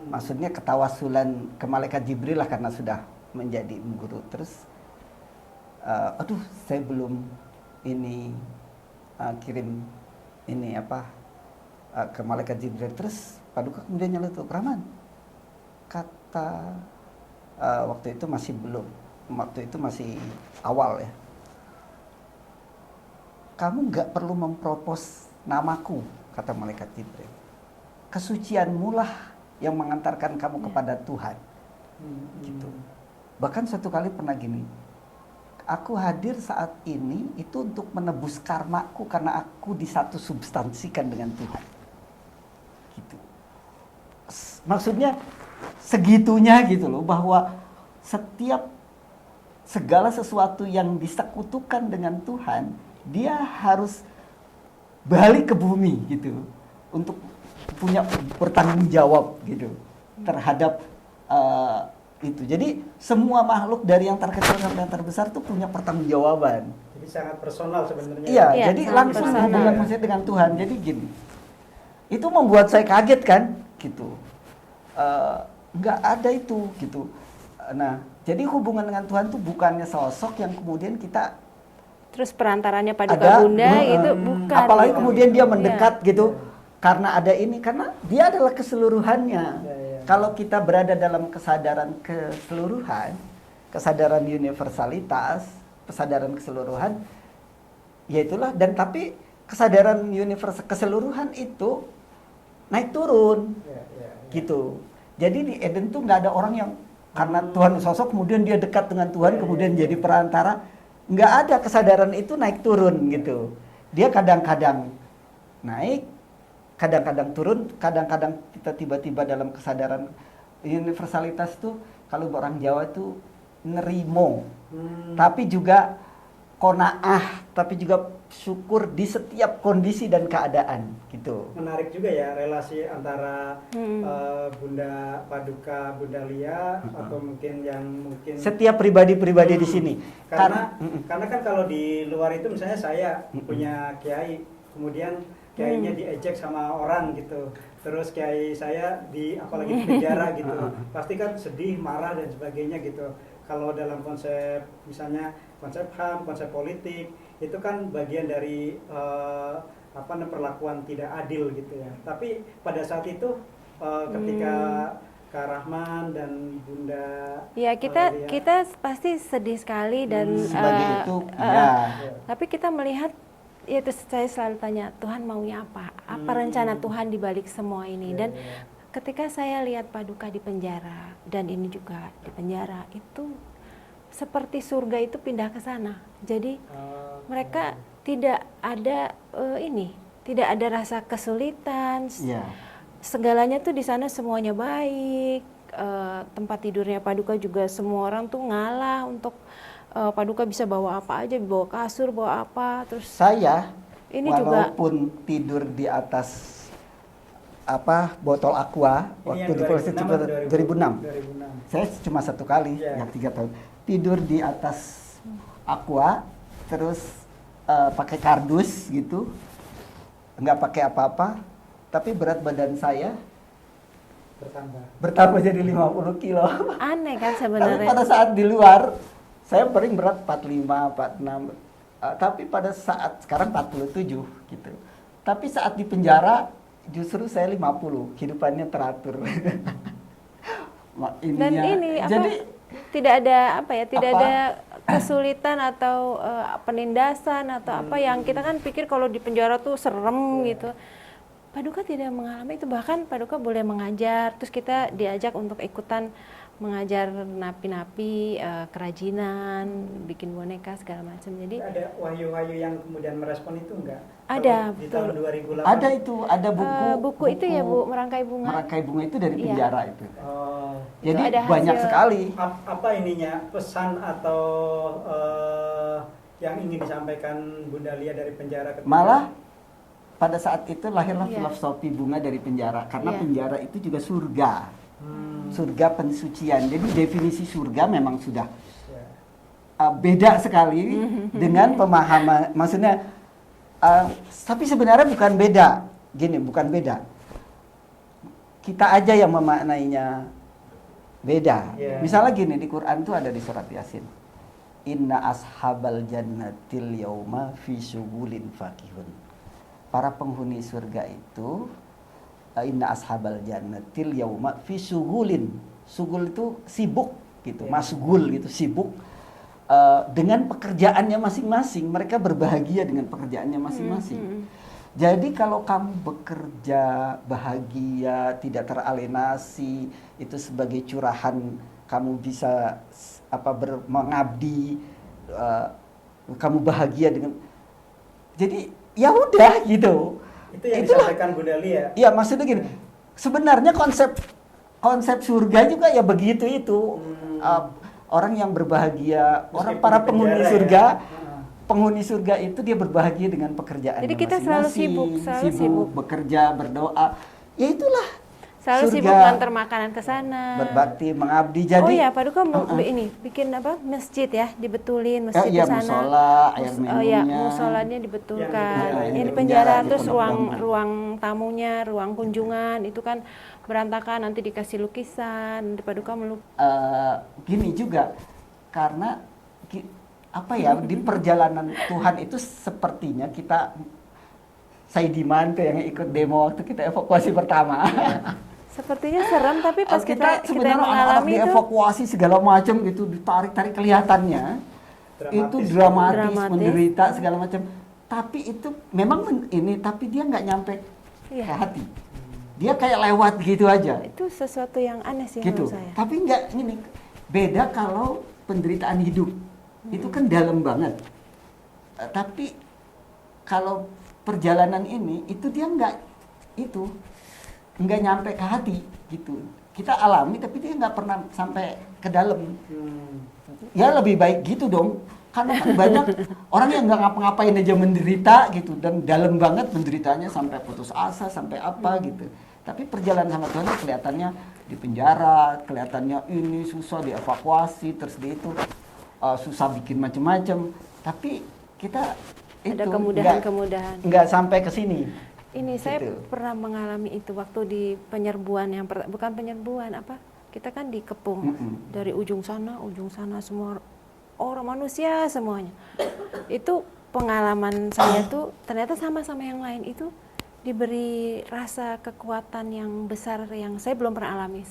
Maksudnya ketawasulan ke Malaikat Jibril lah karena sudah menjadi guru. Terus, aduh saya belum ini kirim ini ke Malaikat Jibril. Terus Paduka kemudian nyeletuk, Rahman, kata waktu itu masih awal ya, kamu nggak perlu mempropos namaku, kata Malaikat Jibril. Kesucianmu lah yang mengantarkan kamu kepada Tuhan, gitu. Bahkan satu kali pernah gini, aku hadir saat ini itu untuk menebus karmaku karena aku disatu substansikan dengan Tuhan, gitu. Maksudnya segitunya gitu loh, bahwa segala sesuatu yang disekutukan dengan Tuhan, dia harus balik ke bumi gitu untuk punya bertanggung jawab gitu terhadap itu. Jadi semua makhluk dari yang terkecil sampai yang terbesar tuh punya pertanggungjawaban. Jadi sangat personal sebenarnya. Iya, Iya, jadi sangat langsung personal. hubungan manusia dengan Tuhan. Jadi gini, itu membuat saya kaget kan, gitu. Nggak ada itu, gitu. Nah, jadi hubungan dengan Tuhan tuh bukannya sosok yang kemudian kita Terus perantaranya Paduka Bunda itu bukan. apalagi gitu. kemudian dia mendekat Iya. gitu karena ada ini, karena dia adalah keseluruhannya. Kalau kita berada dalam kesadaran keseluruhan, kesadaran universalitas, kesadaran keseluruhan, ya itulah. Dan tapi kesadaran keseluruhan itu naik turun, gitu. Jadi di Eden tuh nggak ada orang yang karena Tuhan sosok kemudian dia dekat dengan Tuhan kemudian jadi perantara. Nggak ada, kesadaran itu naik turun gitu. Dia kadang-kadang naik, kadang-kadang turun, kadang-kadang kita tiba-tiba dalam kesadaran universalitas tuh, kalau orang Jawa tuh nerimo, tapi juga qanaah, tapi juga syukur di setiap kondisi dan keadaan gitu. Menarik juga ya relasi antara Bunda Paduka, Bunda Lia, atau mungkin Setiap pribadi-pribadi di sini. karena kan kalau di luar itu misalnya saya punya kiai, kemudian kiainya diejek sama orang gitu, terus kiai saya apalagi di penjara gitu, pasti kan sedih, marah dan sebagainya gitu. Kalau dalam konsep misalnya konsep HAM, konsep politik, itu kan bagian dari perlakuan tidak adil gitu ya. Tapi pada saat itu ketika Kak Rahman dan Bunda Ya Valeria. kita pasti sedih sekali dan Sebagai itu, ya. tapi kita melihat ya terus saya selalu tanya Tuhan maunya apa? Apa rencana Tuhan di balik semua ini? Dan ketika saya lihat Paduka di penjara dan ini juga di penjara, itu seperti surga itu pindah ke sana. Jadi mereka tidak ada tidak ada rasa kesulitan. Iya. Segalanya tuh di sana semuanya baik. Tempat tidurnya Paduka juga semua orang tuh ngalah untuk Paduka bisa bawa apa aja, bawa kasur, bawa apa. Terus Saya ini juga walaupun tidur di atas botol aqua waktu di Polisi 2006. 2006. Saya cuma satu kali yang 3 tahun tidur di atas aqua, terus pakai kardus gitu, nggak pakai apa-apa, tapi berat badan saya bertambah jadi 50 kilo. aneh kan Tapi sebenarnya. pada saat di luar saya paling berat 45, 46. Tapi pada saat sekarang 47 gitu. Tapi saat di penjara justru saya 50, kehidupannya teratur. Dan ini jadi tidak ada tidak Apa? ada kesulitan atau penindasan atau apa yang kita kan pikir kalau di penjara tuh serem gitu. Paduka tidak mengalami itu, bahkan Paduka boleh mengajar, terus kita diajak untuk ikutan mengajar napi-napi, kerajinan, bikin boneka segala macam. Jadi Ada wahyu-wahyu yang kemudian merespon itu enggak? Ada, Kalau di betul. tahun 2008. ada itu, ada buku itu ya Bu, Merangkai Bunga. Merangkai Bunga itu dari Iya. penjara itu. Oh, Jadi ada banyak hasil- sekali. apa ininya pesan atau yang ingin disampaikan Bunda Lia dari penjara ketika Malah pada saat itu lahirlah Iya. filosofi bunga dari penjara, karena Iya. penjara itu juga surga, surga pensucian. Jadi definisi surga memang sudah ya. beda sekali dengan pemahaman, maksudnya tapi sebenarnya bukan beda, gini, bukan beda. Kita aja yang memaknainya beda. Yeah. Misalnya gini, di Quran tuh ada di surat Yasin, Inna ashabal jannatil yauma fi syugulin fakihun. Para penghuni surga itu, inna ashabal jannatil yauma fi syugulin. Sugul itu sibuk gitu, Yeah. masgul gitu, sibuk dengan pekerjaannya masing-masing. Mereka berbahagia dengan pekerjaannya masing-masing. Jadi kalau kamu bekerja bahagia, tidak teralienasi, itu sebagai curahan kamu bisa mengabdi, kamu bahagia dengan. Jadi ya udah gitu. Itu yang Itulah. disampaikan Bunda Lia. Iya, maksudnya gini. Sebenarnya konsep surga juga ya begitu itu. Orang yang berbahagia, Meskipun para di penghuni penjara surga, ya. penghuni surga itu dia berbahagia dengan pekerjaannya Jadi kita selalu masing-masing. sibuk, selalu sibuk. Bekerja, berdoa. Ya itulah. selalu surga, sibuk ngantar makanan ke sana. berbakti, mengabdi. Jadi Oh ya, Paduka ini bikin masjid ya, dibetulin masjid iya, di sana. musola, air Oh ya, minumnya. musolanya dibetulkan. Yang Yang di di penjara, penjara, terus dipondongkan. ruang tamunya, ruang kunjungan itu kan berantakan, nanti dikasih lukisan, nanti Paduka Gini juga, karena di perjalanan Tuhan itu sepertinya Saidiman tuh yang ikut demo waktu kita evakuasi pertama. sepertinya serem, tapi pas kita sebenarnya anak-anak mengalami itu dievakuasi segala macam gitu, ditarik-tarik kelihatannya itu dramatis, menderita segala macam. Tapi itu memang tapi dia nggak nyampe Iya. ke hati. Dia kayak lewat gitu aja. itu sesuatu yang aneh sih Gitu. menurut saya. Tapi nggak ini beda kalau penderitaan hidup itu kan dalam banget. Tapi kalau perjalanan ini itu dia nggak nyampe ke hati gitu. Kita alami tapi dia nggak pernah sampai ke dalam. Ya lebih baik gitu dong. Karena kan banyak orang yang nggak ngapa-ngapain aja menderita gitu, dan dalam banget menderitanya sampai putus asa, sampai apa gitu. Tapi perjalanan sama Tuhan kelihatannya di penjara, kelihatannya ini susah dievakuasi, terus dia itu susah bikin macam-macam. Tapi kita itu Ada kemudahan-kemudahan. nggak sampai ke sini. Ini saya Gitu. pernah mengalami itu waktu di penyerbuan bukan penyerbuan kita kan dikepung dari ujung sana semua orang manusia semuanya. Itu pengalaman saya tuh ternyata sama yang lain itu diberi rasa kekuatan yang besar yang saya belum pernah alami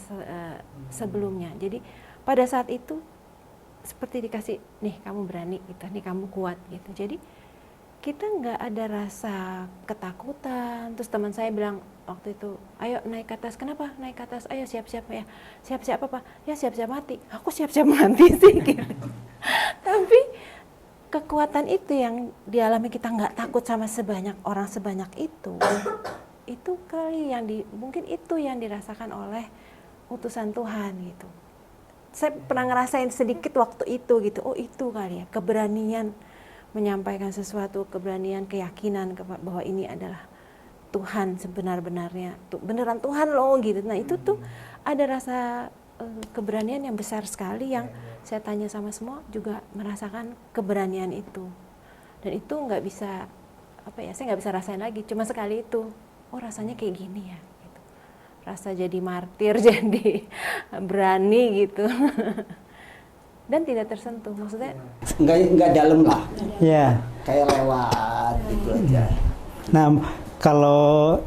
sebelumnya. Jadi pada saat itu seperti dikasih, nih kamu berani gitu, nih kamu kuat gitu. Jadi kita nggak ada rasa ketakutan. Terus teman saya bilang waktu itu, ayo naik ke atas. Kenapa naik ke atas? Ayo siap-siap ya. Siap-siap apa? Ya siap-siap mati. Aku siap-siap mati sih gitu. Tapi kekuatan itu yang dialami, kita nggak takut sama sebanyak orang sebanyak itu kali yang mungkin itu yang dirasakan oleh utusan Tuhan gitu. Saya pernah ngerasain sedikit waktu itu gitu, oh itu kali ya, keberanian menyampaikan sesuatu, keberanian, keyakinan bahwa ini adalah Tuhan sebenar-benarnya, beneran Tuhan loh gitu. Nah itu tuh ada rasa keberanian yang besar sekali yang saya tanya sama semua juga merasakan keberanian itu. Dan itu nggak bisa, saya nggak bisa rasain lagi, cuma sekali itu. Oh rasanya kayak gini ya, gitu. Rasa jadi martir, jadi berani gitu. Dan tidak tersentuh, maksudnya nggak dalam lah, Ya. kayak lewat gitu aja. Nah, kalau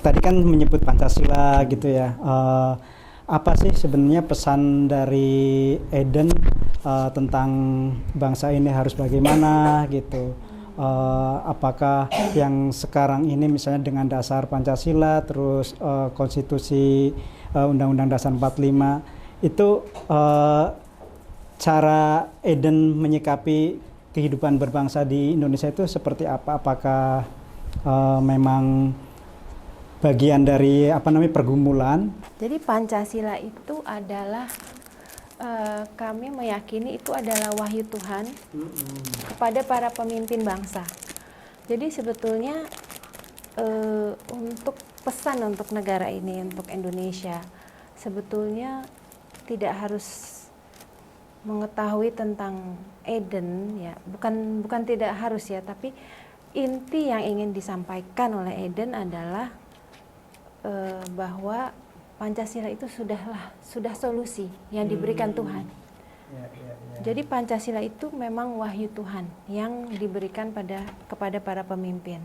tadi kan menyebut Pancasila gitu ya. Apa sih sebenarnya pesan dari Eden tentang bangsa ini harus bagaimana gitu? Apakah yang sekarang ini misalnya dengan dasar Pancasila, terus konstitusi Undang-Undang Dasar 45 itu cara Eden menyikapi kehidupan berbangsa di Indonesia itu seperti apa? Apakah memang bagian dari pergumulan? jadi Pancasila itu adalah kami meyakini itu adalah wahyu Tuhan kepada para pemimpin bangsa. Jadi sebetulnya untuk pesan untuk negara ini, untuk Indonesia, sebetulnya tidak harus mengetahui tentang Eden ya, bukan tidak harus ya, tapi inti yang ingin disampaikan oleh Eden adalah bahwa Pancasila itu sudah solusi yang diberikan Tuhan. Jadi Pancasila itu memang wahyu Tuhan yang diberikan kepada para pemimpin,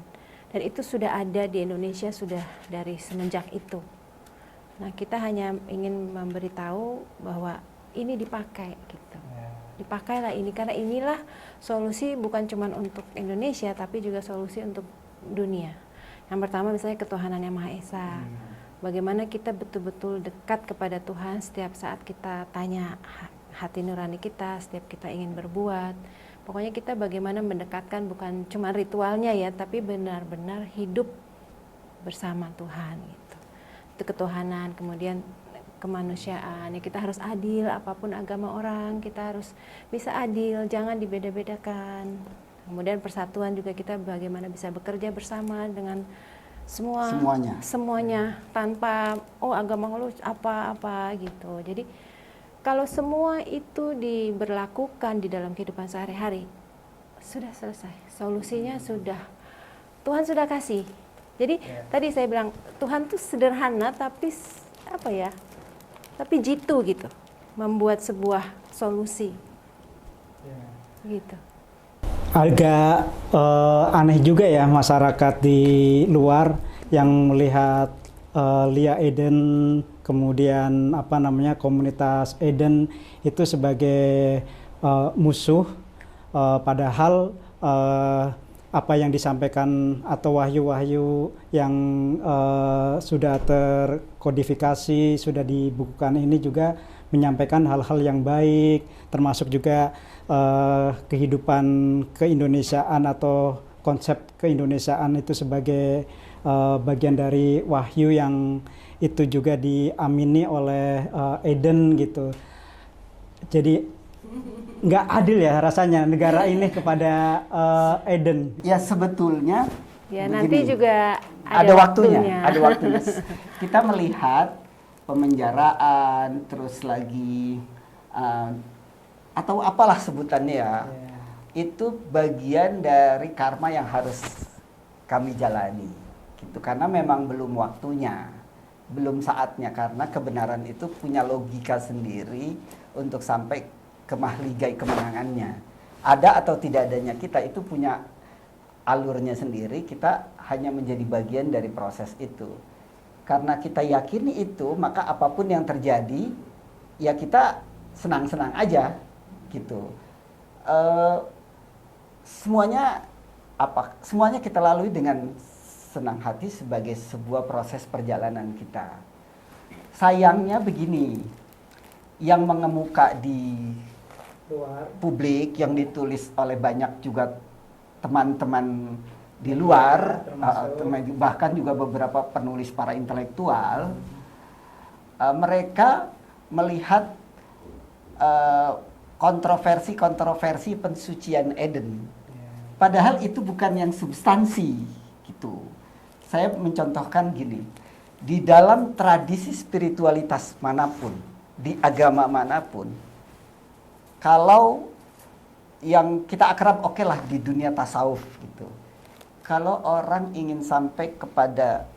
dan itu sudah ada di Indonesia sudah dari semenjak itu. Nah kita hanya ingin memberitahu bahwa ini dipakai gitu. Dipakailah ini, karena inilah solusi bukan cuma untuk Indonesia tapi juga solusi untuk dunia. Yang pertama misalnya ketuhanan yang Maha Esa. Bagaimana kita betul-betul dekat kepada Tuhan setiap saat kita tanya hati nurani kita, setiap kita ingin berbuat. Pokoknya kita bagaimana mendekatkan bukan cuma ritualnya ya, tapi benar-benar hidup bersama Tuhan gitu. Itu ketuhanan, kemudian kemanusiaan, ya kita harus adil, apapun agama orang kita harus bisa adil, jangan dibeda-bedakan. Kemudian persatuan juga, kita bagaimana bisa bekerja bersama dengan semuanya tanpa agama lu apa-apa gitu. Jadi kalau semua itu diberlakukan di dalam kehidupan sehari-hari, sudah selesai, solusinya Tuhan sudah kasih. Jadi tadi saya bilang Tuhan tuh sederhana tapi tapi jitu gitu, membuat sebuah solusi gitu. Agak aneh juga ya masyarakat di luar yang melihat Lia Eden, kemudian komunitas Eden itu sebagai musuh, padahal apa yang disampaikan atau wahyu-wahyu yang sudah terkodifikasi, sudah dibukukan ini juga menyampaikan hal-hal yang baik, termasuk juga kehidupan keindonesiaan atau konsep keindonesiaan itu sebagai bagian dari wahyu yang itu juga diamini oleh Eden gitu. Jadi nggak adil ya rasanya negara ini kepada Eden. Ya sebetulnya ya begini, nanti juga ada waktunya. Kita melihat pemenjaraan, terus lagi atau apalah sebutannya ya, itu bagian dari karma yang harus kami jalani gitu, karena memang belum waktunya, belum saatnya, karena kebenaran itu punya logika sendiri untuk sampai ke mahligai kemenangannya. Ada atau tidak adanya kita itu punya alurnya sendiri, kita hanya menjadi bagian dari proses itu. Karena kita yakini itu, maka apapun yang terjadi, ya kita senang-senang aja gitu. Semuanya kita lalui dengan senang hati sebagai sebuah proses perjalanan kita. Sayangnya begini, yang mengemuka di publik, yang ditulis oleh banyak juga teman-teman di luar, bahkan juga beberapa penulis para intelektual, mereka melihat kontroversi pensucian Eden. Padahal itu bukan yang substansi gitu. Saya mencontohkan gini, di dalam tradisi spiritualitas manapun, di agama manapun, kalau yang kita akrab oke lah di dunia tasawuf gitu. Kalau orang ingin sampai kepada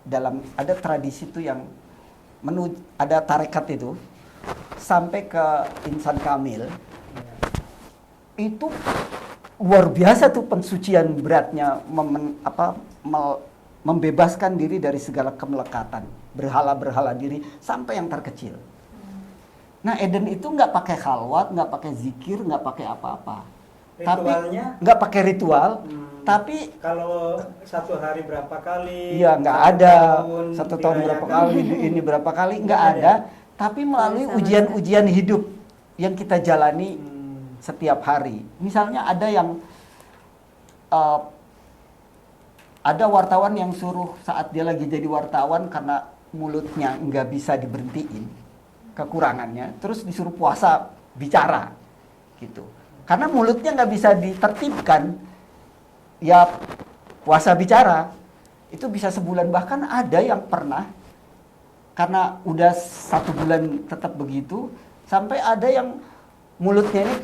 dalam ada tradisi itu yang ada tarekat itu sampai ke insan kamil, itu luar biasa tuh pensucian beratnya, membebaskan diri dari segala kemelekatan, berhala-berhala diri sampai yang terkecil. Nah, Eden itu nggak pakai khalwat, nggak pakai zikir, nggak pakai apa-apa. Ritualnya? Tapi nggak pakai ritual, tapi kalau satu hari berapa kali? iya nggak ada. Satu tahun berapa kali, ini berapa kali, nggak ada. Tapi melalui ujian-ujian hidup yang kita jalani setiap hari. Misalnya ada yang ada wartawan yang suruh saat dia lagi jadi wartawan karena mulutnya nggak bisa diberhentiin, kekurangannya, terus disuruh puasa bicara gitu. Karena mulutnya nggak bisa ditertibkan, ya puasa bicara itu bisa sebulan. Bahkan ada yang pernah karena udah 1 bulan tetap begitu, sampai ada yang mulutnya ini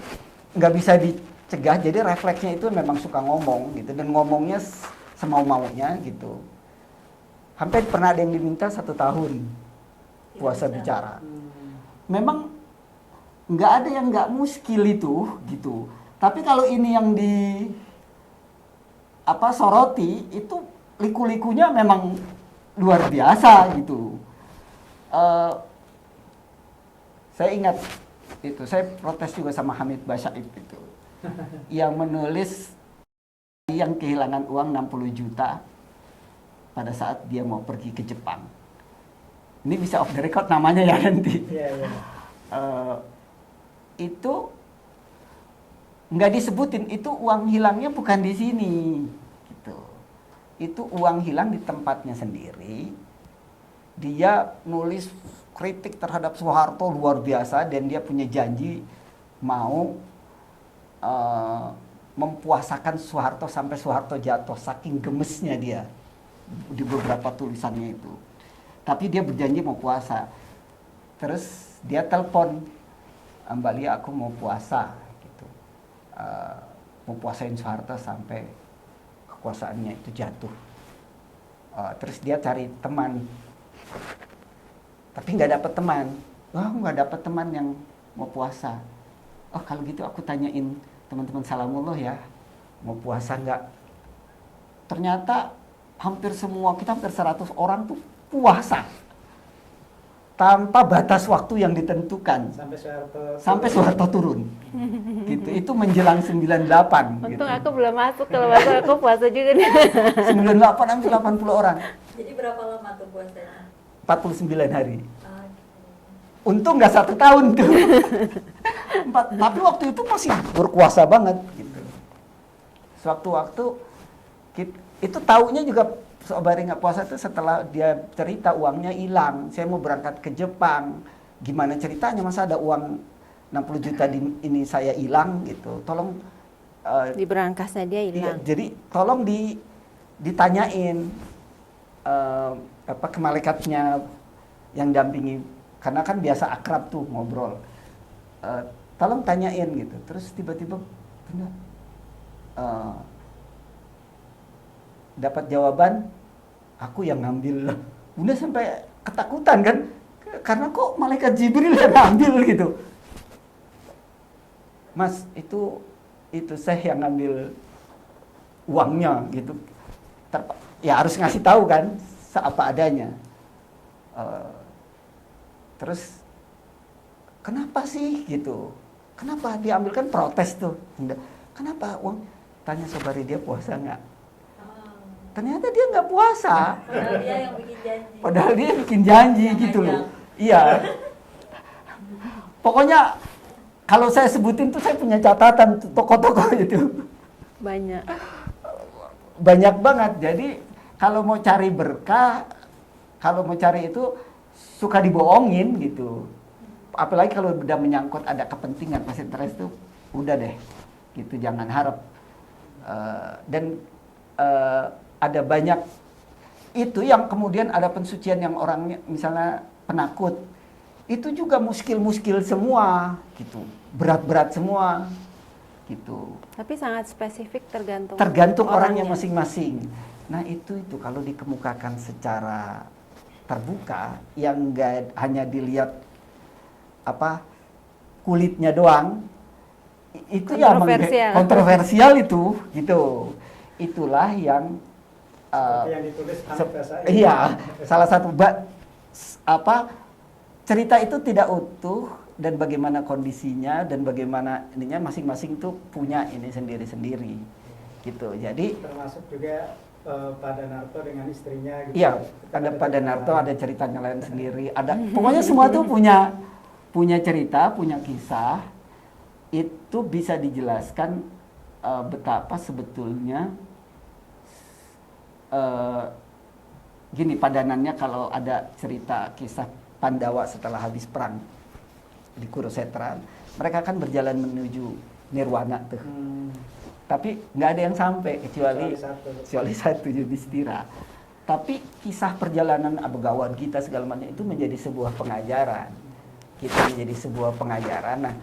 nggak bisa dicegah, jadi refleksnya itu memang suka ngomong gitu, dan ngomongnya semau-maunya gitu. Hampir pernah ada yang diminta 1 tahun puasa bicara. Memang nggak ada yang nggak muskil itu gitu. Tapi kalau ini yang soroti, itu liku-likunya memang luar biasa gitu. Saya ingat itu, saya protes juga sama Hamid Basyaib itu, yang menulis yang kehilangan uang 60 juta pada saat dia mau pergi ke Jepang. Ini bisa off the record namanya ya nanti. Itu nggak disebutin, itu uang hilangnya bukan di sini gitu. Itu uang hilang di tempatnya sendiri. Dia nulis kritik terhadap Soeharto luar biasa, dan dia punya janji mau mempuasakan Soeharto sampai Soeharto jatuh, saking gemesnya dia di beberapa tulisannya itu. Tapi dia berjanji mau puasa. Terus dia telepon, Mbak Lia, aku mau puasa gitu, mau puasain Soeharto sampai kekuasaannya itu jatuh. Terus dia cari teman, tapi nggak dapet teman. Wah, nggak dapet teman yang mau puasa. Oh, kalau gitu aku tanyain teman-teman Salamullah ya, mau puasa nggak? Ternyata hampir semua, kita hampir 100 orang tuh puasa tanpa batas waktu yang ditentukan sampai Soeharto turun gitu. Itu menjelang 98 Untung gitu. aku belum masuk, kalau masuk aku puasa juga nih. 98 hampir 80 orang. Jadi berapa lama tuh puasanya? 49 hari. Untung nggak 1 tahun tuh. Tapi waktu itu masih berkuasa banget gitu. Sewaktu-waktu itu taunya juga Sobari nggak puasa itu setelah dia cerita uangnya hilang. Saya mau berangkat ke Jepang. Gimana ceritanya, masa ada uang 60 juta ini saya hilang gitu. Tolong Di berangkasnya dia hilang. jadi tolong ditanyain ke malaikatnya yang dampingi, karena kan biasa akrab tuh ngobrol. Tolong tanyain gitu. Terus tiba-tiba benar dapat jawaban, aku yang ngambil. Udah sampai ketakutan kan, karena kok malaikat Jibril yang ngambil gitu. Mas, itu itu Syekh yang ngambil uangnya gitu. Ya harus ngasih tahu kan apa adanya. Terus kenapa sih gitu? Kenapa diambil, kan protes tuh? Kenapa uang? Tanya Sobari, dia puasa nggak? Ternyata dia nggak puasa. Padahal dia yang bikin janji. Padahal dia bikin janji gitu loh. Iya. Pokoknya kalau saya sebutin tuh saya punya catatan tuh, tokoh-tokoh itu. Banyak. Banyak banget. Jadi kalau mau cari berkah, kalau mau cari itu suka dibohongin gitu. Apalagi kalau udah menyangkut ada kepentingan, pas interest tuh udah deh. Gitu, jangan harap. Ada banyak itu yang kemudian ada pensucian yang orangnya misalnya penakut. Itu juga muskil-muskil semua gitu. Berat-berat semua gitu. Tapi sangat spesifik Tergantung orangnya masing-masing. Nah, itu kalau dikemukakan secara terbuka yang enggak hanya dilihat kulitnya doang, itu kontroversial itu gitu. Itulah yang yang ditulis iya, salah satu cerita itu tidak utuh, dan bagaimana kondisinya dan bagaimana ininya masing-masing tuh punya ini sendiri-sendiri gitu. Jadi termasuk juga Pak Danarto dengan istrinya gitu. iya, ada Pak Danarto, ada ceritanya lain sendiri. Ada pokoknya semua tuh punya cerita, punya kisah. Itu bisa dijelaskan betapa sebetulnya gini padanannya kalau ada cerita kisah Pandawa setelah habis perang di Kurusetra, mereka kan berjalan menuju nirwana tuh. Tapi nggak ada yang sampai kecuali satu Yudhistira. Tapi kisah perjalanan Abhagawat Gita segala macam itu menjadi sebuah pengajaran. Kita menjadi sebuah pengajaran. Nah,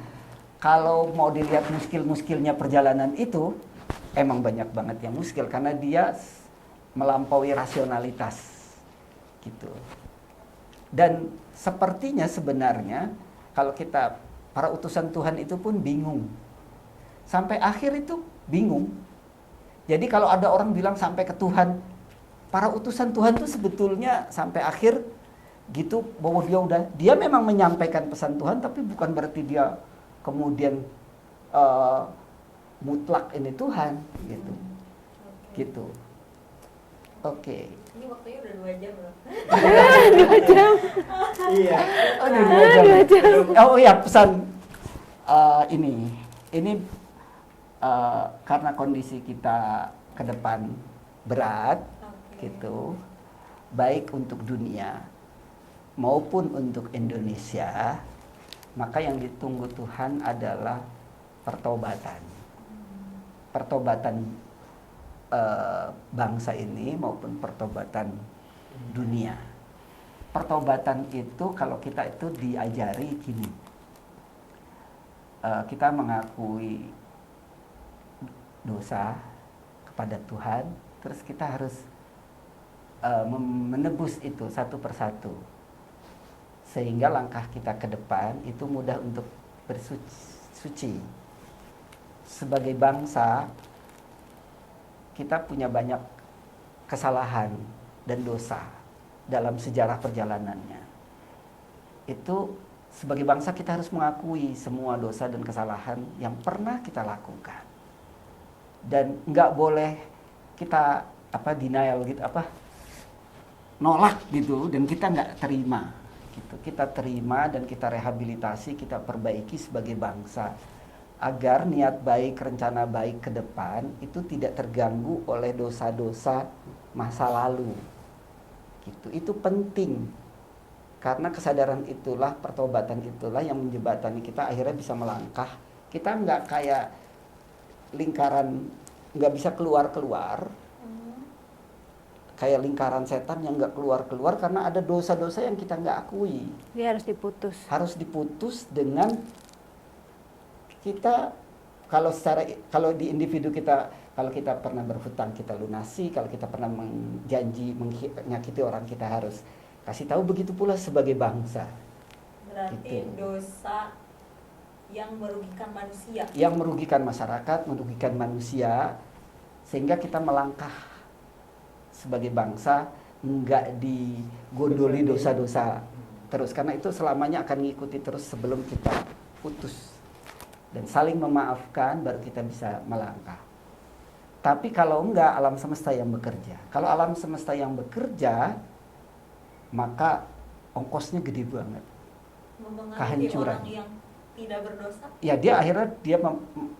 kalau mau dilihat muskil-muskilnya perjalanan itu, emang banyak banget yang muskil karena dia melampaui rasionalitas gitu. Dan sepertinya sebenarnya kalau kita para utusan Tuhan itu pun bingung. Sampai akhir itu bingung. Jadi kalau ada orang bilang sampai ke Tuhan, para utusan Tuhan itu sebetulnya sampai akhir gitu bahwa dia memang menyampaikan pesan Tuhan, tapi bukan berarti dia kemudian mutlak ini Tuhan gitu. Gitu. Oke. Ini waktunya udah 2 jam loh. 2 jam. Iya. Oh, 2 jam. Oh iya, pesan ini karena kondisi kita ke depan berat gitu, baik untuk dunia maupun untuk Indonesia, maka yang ditunggu Tuhan adalah pertobatan. Pertobatan bangsa ini maupun pertobatan dunia. Pertobatan itu kalau kita itu diajari gini, kita mengakui dosa kepada Tuhan, terus kita harus menebus itu satu persatu, sehingga langkah kita ke depan itu mudah untuk bersuci. Sebagai bangsa kita punya banyak kesalahan dan dosa dalam sejarah perjalanannya. Itu sebagai bangsa kita harus mengakui semua dosa dan kesalahan yang pernah kita lakukan. Dan nggak boleh kita denial gitu, nolak gitu, dan kita nggak terima gitu. Kita terima dan kita rehabilitasi, kita perbaiki sebagai bangsa, agar niat baik, rencana baik ke depan itu tidak terganggu oleh dosa-dosa masa lalu. Gitu. Itu penting. Karena kesadaran itulah, pertobatan itulah yang menjembatani kita akhirnya bisa melangkah. Kita nggak kayak lingkaran, nggak bisa keluar-keluar. Kayak lingkaran setan yang nggak keluar-keluar karena ada dosa-dosa yang kita nggak akui. Dia harus diputus. Harus diputus dengan kita, kalau di individu kita, kalau kita pernah berhutang kita lunasi, kalau kita pernah menjanji menyakiti orang kita harus kasih tahu, begitu pula sebagai bangsa. Berarti gitu. dosa yang merugikan manusia. Yang merugikan masyarakat, merugikan manusia, sehingga kita melangkah sebagai bangsa nggak digondoli dosa-dosa terus, karena itu selamanya akan mengikuti terus sebelum kita putus dan saling memaafkan baru kita bisa melangkah. Tapi kalau enggak, alam semesta yang bekerja. Kalau alam semesta yang bekerja, maka ongkosnya gede banget. Mempengaruhi Kehancuran. orang yang tidak berdosa. Ya dia akhirnya dia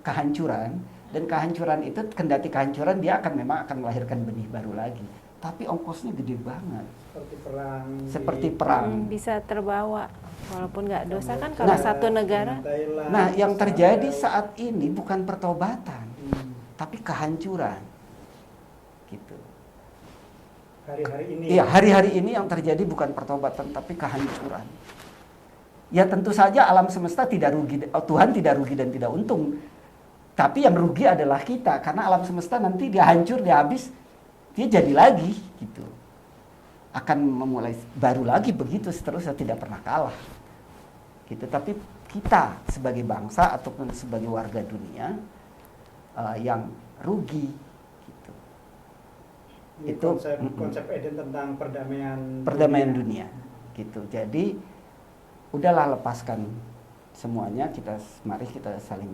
kehancuran, dan kehancuran itu kendati kehancuran dia memang akan melahirkan benih baru lagi. Tapi ongkosnya gede banget. Seperti perang. Seperti perang. Bisa terbawa walaupun nggak dosa kan kalau satu negara. Nah, yang terjadi saat ini bukan pertobatan, tapi kehancuran. Gitu. Hari-hari ini. Iya, hari-hari ini yang terjadi bukan pertobatan tapi kehancuran. Ya tentu saja alam semesta tidak rugi, Tuhan tidak rugi dan tidak untung. Tapi yang rugi adalah kita, karena alam semesta nanti dia hancur, dia habis, dia jadi lagi gitu. Akan memulai baru lagi begitu seterusnya, tidak pernah kalah. Gitu. Tapi kita sebagai bangsa ataupun sebagai warga dunia yang rugi gitu. Ini Itu konsep Eden tentang perdamaian dunia gitu. Jadi udahlah, lepaskan semuanya, mari kita saling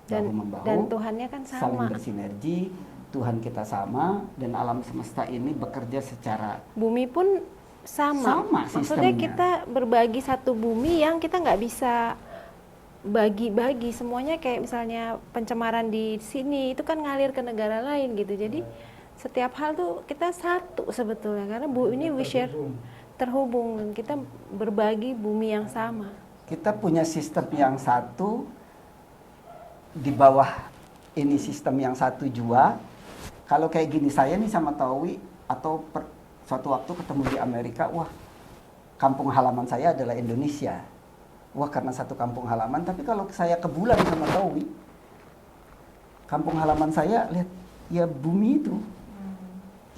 bahu membahu dan Tuhannya kan sama. saling bersinergi. Tuhan kita sama dan alam semesta ini bekerja secara Bumi pun sama. Maksudnya sistemnya. kita berbagi satu bumi yang kita nggak bisa bagi-bagi semuanya, kayak misalnya pencemaran di sini itu kan ngalir ke negara lain gitu. Jadi setiap hal tuh kita satu sebetulnya, karena ini we share, terhubung, kita berbagi bumi yang sama. Kita punya sistem yang satu, di bawah ini sistem yang satu jua. Kalau kayak gini saya nih sama Tawi, atau suatu waktu ketemu di Amerika, wah kampung halaman saya adalah Indonesia. Wah karena satu kampung halaman. Tapi kalau saya ke bulan sama Tawi, kampung halaman saya lihat ya bumi itu.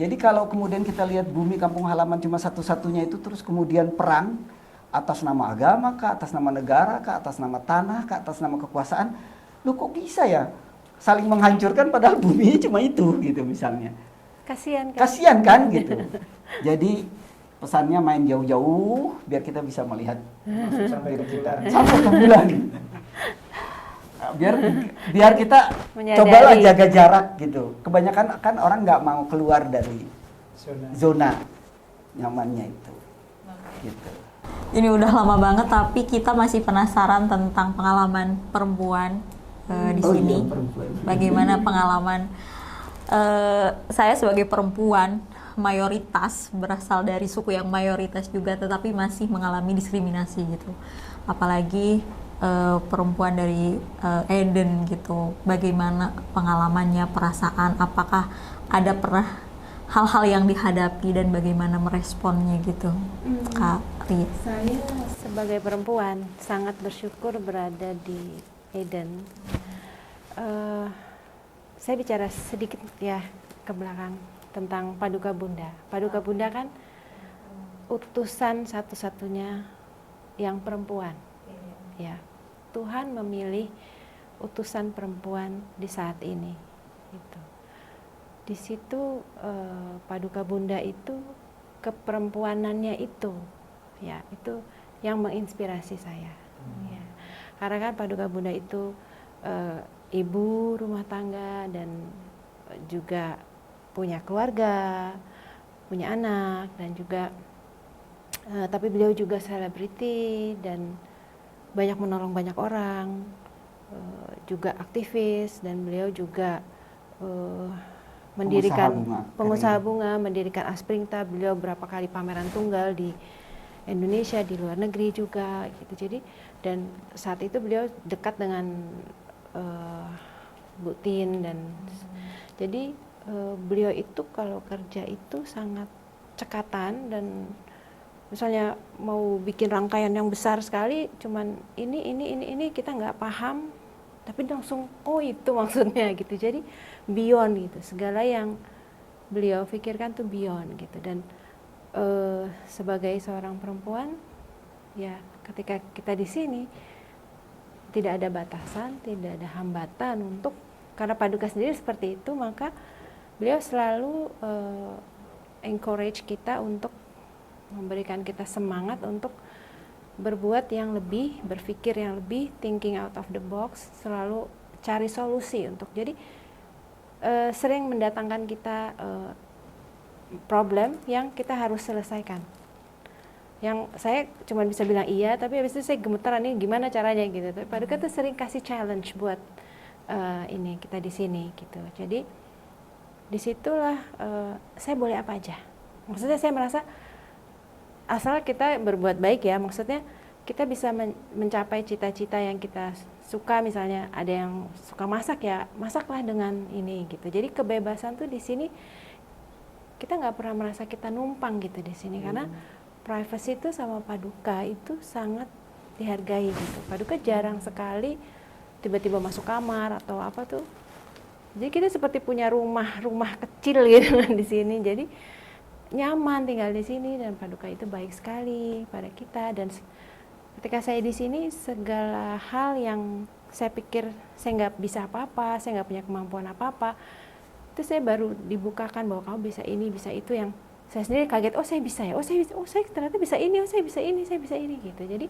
Jadi kalau kemudian kita lihat bumi kampung halaman cuma satu-satunya itu, terus kemudian perang atas nama agama kah, atas nama negara kah, atas nama tanah kah, atas nama kekuasaan, lu kok bisa ya saling menghancurkan padahal bumi cuma itu gitu misalnya. Kasihan kan? Kasihan kan gitu. Jadi pesannya main jauh-jauh biar kita bisa melihat sampai ke bulan. sampai ke bulan. Biar kita Menyadari. cobalah jaga jarak gitu. Kebanyakan kan orang nggak mau keluar dari zona nyamannya itu. Gitu. Ini udah lama banget tapi kita masih penasaran tentang pengalaman perempuan di sini. Iya, perempuan. Bagaimana pengalaman saya sebagai perempuan mayoritas, berasal dari suku yang mayoritas juga, tetapi masih mengalami diskriminasi gitu. Apalagi perempuan dari Eden gitu. Bagaimana pengalamannya, perasaan, apakah ada pernah hal-hal yang dihadapi dan bagaimana meresponnya gitu, Kak Ria? Saya sebagai perempuan sangat bersyukur berada di Eden. Saya bicara sedikit ya ke belakang tentang Paduka Bunda. Paduka Bunda kan utusan satu-satunya yang perempuan. Ya, Tuhan memilih utusan perempuan di saat ini. Gitu. Di situ Paduka Bunda itu keperempuanannya itu, ya itu yang menginspirasi saya. Ya. Karena kan Paduka Bunda itu ibu rumah tangga dan juga punya keluarga, punya anak, dan juga tapi beliau juga selebriti dan banyak menolong banyak orang, juga aktivis, dan beliau juga mendirikan pengusaha bunga, mendirikan Aspringta. Beliau berapa kali pameran tunggal di Indonesia, di luar negeri juga gitu. Jadi dan saat itu beliau dekat dengan Bu Tin, dan jadi beliau itu kalau kerja itu sangat cekatan, dan misalnya mau bikin rangkaian yang besar sekali, cuman ini kita nggak paham, tapi langsung oh itu maksudnya gitu. Jadi beyond gitu, segala yang beliau pikirkan tuh beyond gitu. Dan sebagai seorang perempuan ya ketika kita di sini tidak ada batasan, tidak ada hambatan untuk, karena Paduka sendiri seperti itu, maka beliau selalu encourage kita untuk memberikan kita semangat untuk berbuat yang lebih, berpikir yang lebih, thinking out of the box, selalu cari solusi untuk, jadi sering mendatangkan kita problem yang kita harus selesaikan. Yang saya cuma bisa bilang iya, tapi habis itu saya gemetaran, ini gimana caranya gitu. Tapi Paduka tuh sering kasih challenge buat ini kita di sini gitu. Jadi disitulah saya boleh apa aja. Maksudnya saya merasa asal kita berbuat baik ya, maksudnya kita bisa mencapai cita-cita yang kita suka. Misalnya ada yang suka masak ya, masaklah dengan ini gitu. Jadi kebebasan tuh di sini kita nggak pernah merasa kita numpang gitu di sini, karena privacy itu sama Paduka itu sangat dihargai gitu. Paduka jarang sekali tiba-tiba masuk kamar atau apa tuh. Jadi kita seperti punya rumah kecil gitu di sini. Jadi nyaman tinggal di sini, dan Paduka itu baik sekali pada kita. Dan ketika saya di sini, segala hal yang saya pikir saya nggak bisa apa-apa, saya nggak punya kemampuan apa-apa, itu saya baru dibukakan bahwa kamu bisa ini, bisa itu, yang saya sendiri kaget, oh saya bisa ya, oh saya bisa, oh saya ternyata bisa ini, oh saya bisa ini, saya bisa ini gitu. Jadi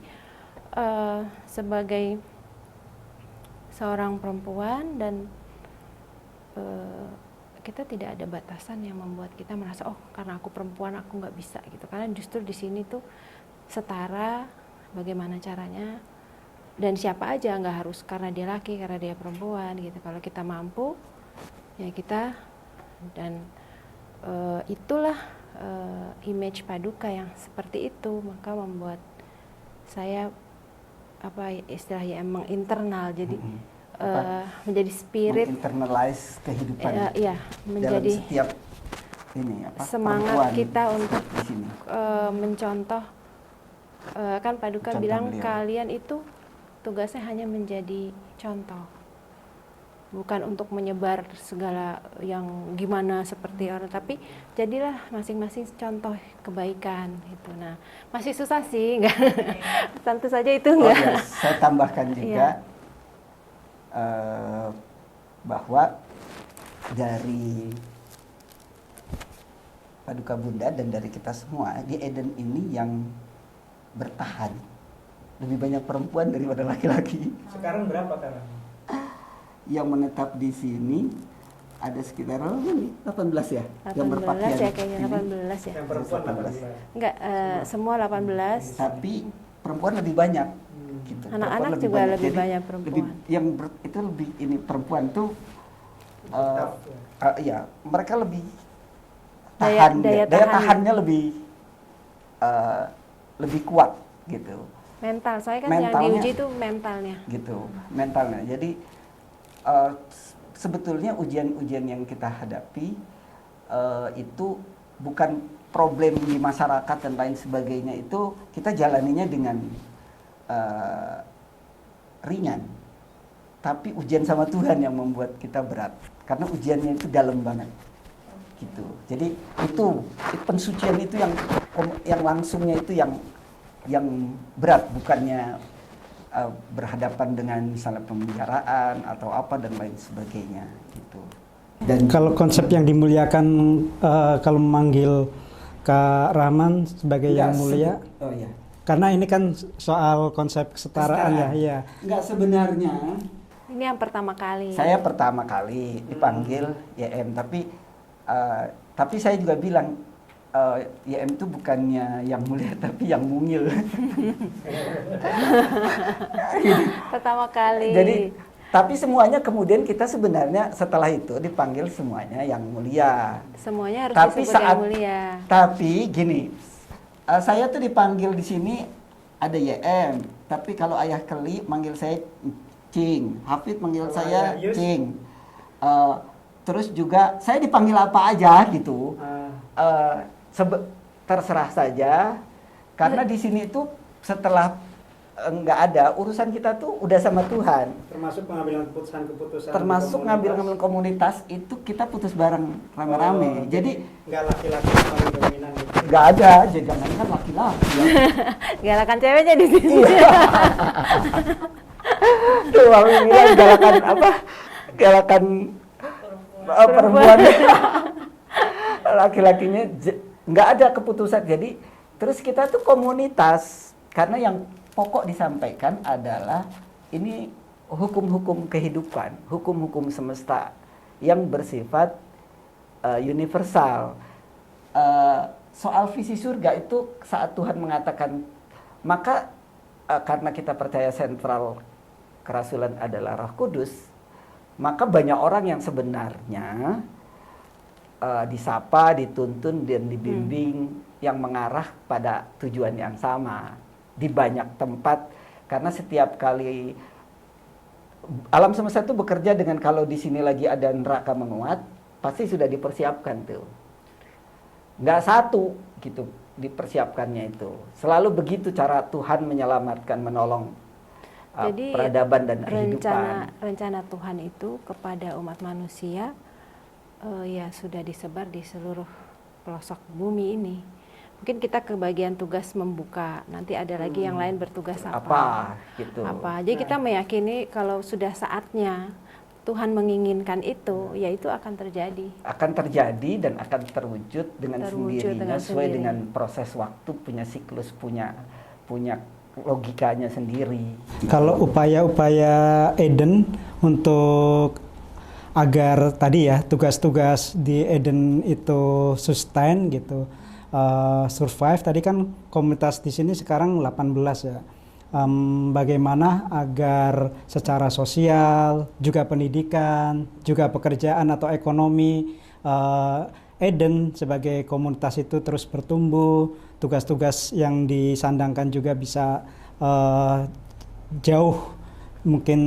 sebagai seorang perempuan dan kita tidak ada batasan yang membuat kita merasa oh karena aku perempuan aku nggak bisa gitu. Karena justru di sini tuh setara, bagaimana caranya, dan siapa aja, nggak harus karena dia laki, karena dia perempuan gitu. Kalau kita mampu ya kita, dan itulah image Paduka yang seperti itu, maka membuat saya apa istilahnya emang internal, jadi menjadi spirit, internalize kehidupan iya, menjadi dalam setiap ini apa semangat kita untuk di sini. Mencontoh, kan Paduka Contoh bilang beliau. kalian itu tugasnya hanya menjadi contoh, bukan untuk menyebar segala yang gimana seperti orang, tapi jadilah masing-masing contoh kebaikan gitu. Nah, masih susah sih, enggak? Tentu saja itu enggak. Oh, ya, saya tambahkan juga bahwa dari Paduka Bunda dan dari kita semua di Eden ini yang bertahan lebih banyak perempuan daripada laki-laki. Sekarang berapa karena? Yang menetap di sini ada sekitar 18 ya, 18 yang berpakaian ya kayaknya, ini. 18 ya. Yang perempuan 18. Enggak, semua 18. Tapi perempuan lebih banyak gitu. Anak-anak Perempuan juga lebih Jadi, banyak perempuan. itu lebih ini perempuan tuh ya mereka lebih Daya tahan, daya tahannya lebih kuat gitu. Mental, saya kan yang Mentalnya. diuji itu mentalnya. Gitu mentalnya. Jadi sebetulnya ujian-ujian yang kita hadapi itu bukan problem di masyarakat dan lain sebagainya, itu kita jalaninya dengan ringan, tapi ujian sama Tuhan yang membuat kita berat, karena ujiannya itu dalam banget gitu. Jadi itu pensucian itu yang langsungnya itu yang berat, bukannya berhadapan dengan misalnya pembicaraan atau apa dan lain sebagainya gitu. Dan kalau konsep yang dimuliakan, kalau memanggil Kak Rahman sebagai yang mulia, oh iya. karena ini kan soal konsep kesetaraan ya, iya. Enggak, sebenarnya Ini yang pertama kali. saya pertama kali dipanggil YM, tapi saya juga bilang YM itu bukannya yang mulia tapi yang mungil. Pertama kali. Jadi tapi semuanya kemudian kita sebenarnya setelah itu dipanggil semuanya yang mulia. Semuanya harus Tapi disebut yang saat mulia. tapi gini, saya tuh dipanggil di sini ada YM, tapi kalau Ayah Keli manggil saya Cing, Hafid manggil saya Cing. Terus juga saya dipanggil apa aja gitu. Terserah saja, karena di sini tuh setelah nggak ada urusan, kita tuh udah sama Tuhan. Termasuk pengambilan keputusan-keputusan. Termasuk ngambil komunitas itu kita putus bareng rame-rame. Jadi nggak laki-laki yang paling dominan gitu. nggak ada, jangan kan laki-laki. Ya. Galakan ceweknya di sini. Tuh Mami bilang galakan apa? Galakan perempuan. Laki-lakinya nggak ada keputusan. Jadi terus kita tuh komunitas, karena yang pokok disampaikan adalah ini hukum-hukum kehidupan, hukum-hukum semesta yang bersifat universal. Soal visi surga itu saat Tuhan mengatakan, maka karena kita percaya sentral kerasulan adalah Roh Kudus, maka banyak orang yang sebenarnya disapa, dituntun, dan dibimbing yang mengarah pada tujuan yang sama di banyak tempat. Karena setiap kali alam semesta itu bekerja dengan, kalau di sini lagi ada neraka menguat, pasti sudah dipersiapkan tuh. Nggak satu gitu dipersiapkannya itu. Selalu begitu cara Tuhan menyelamatkan, menolong peradaban dan kehidupan. Rencana Tuhan itu kepada umat manusia ya sudah disebar di seluruh pelosok bumi ini. Mungkin kita kebagian tugas membuka, nanti ada lagi yang lain bertugas apa gitu. Jadi kita meyakini kalau sudah saatnya Tuhan menginginkan itu, ya itu akan terjadi. Akan terjadi dan akan terwujud dengan sendirinya, sesuai dengan proses waktu, punya siklus, punya logikanya sendiri. Kalau upaya-upaya Eden untuk agar tadi ya tugas-tugas di Eden itu sustain gitu, survive, tadi kan komunitas di sini sekarang 18 ya. Bagaimana agar secara sosial, juga pendidikan, juga pekerjaan atau ekonomi, Eden sebagai komunitas itu terus bertumbuh, tugas-tugas yang disandangkan juga bisa jauh, mungkin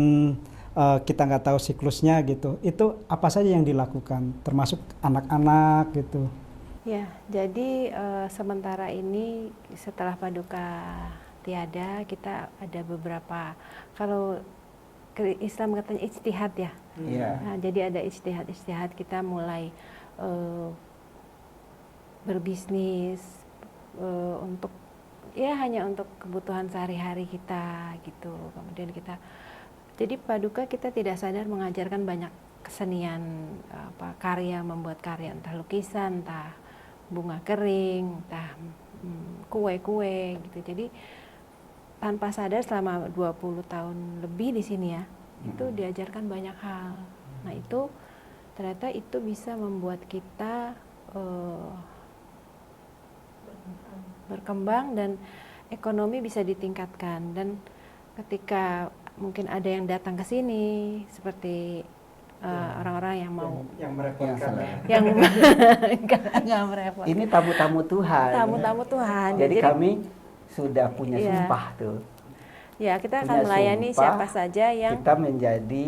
kita nggak tahu siklusnya gitu. Itu apa saja yang dilakukan, termasuk anak-anak gitu? Ya, jadi sementara ini setelah Paduka tiada, kita ada beberapa, kalau Islam katanya ijtihad ya. Nah, jadi ada ijtihad kita mulai berbisnis untuk ya hanya untuk kebutuhan sehari-hari kita gitu. Kemudian kita, jadi Paduka kita tidak sadar mengajarkan banyak kesenian, karya, membuat karya, entah lukisan, entah bunga kering, entah kue-kue gitu. Jadi tanpa sadar selama 20 tahun lebih di sini ya, itu diajarkan banyak hal. Nah itu ternyata itu bisa membuat kita berkembang dan ekonomi bisa ditingkatkan. Dan ketika mungkin ada yang datang ke sini seperti orang-orang yang mau yang merepotkan, yang nggak merepotkan. Ini tamu-tamu Tuhan. Tamu-tamu Tuhan. Jadi kami sudah punya sumpah tuh. Ya, kita Punya akan melayani sumpah, siapa saja yang kita menjadi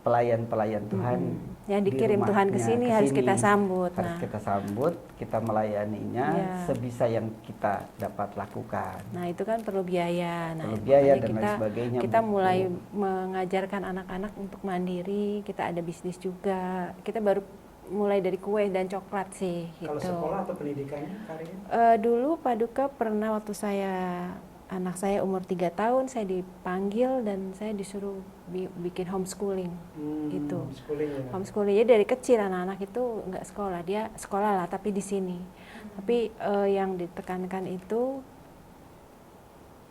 pelayan-pelayan Tuhan. Yang dikirim di Tuhan ke rumahnya, sini harus kita sambut. Harus kita sambut, kita melayaninya sebisa yang kita dapat lakukan. Nah, itu kan perlu biaya. Nah, perlu biaya dan kita, lain sebagainya. Kita mulai mengajarkan anak-anak untuk mandiri, kita ada bisnis juga. Kita baru mulai dari kue dan coklat sih. Kalau gitu. sekolah atau pendidikannya karirnya? Dulu Paduka pernah waktu anak saya umur 3 tahun, saya dipanggil dan saya disuruh bikin homeschooling gitu. Homeschooling, jadi dari kecil anak-anak itu nggak sekolah, dia sekolah lah tapi di sini. Tapi yang ditekankan itu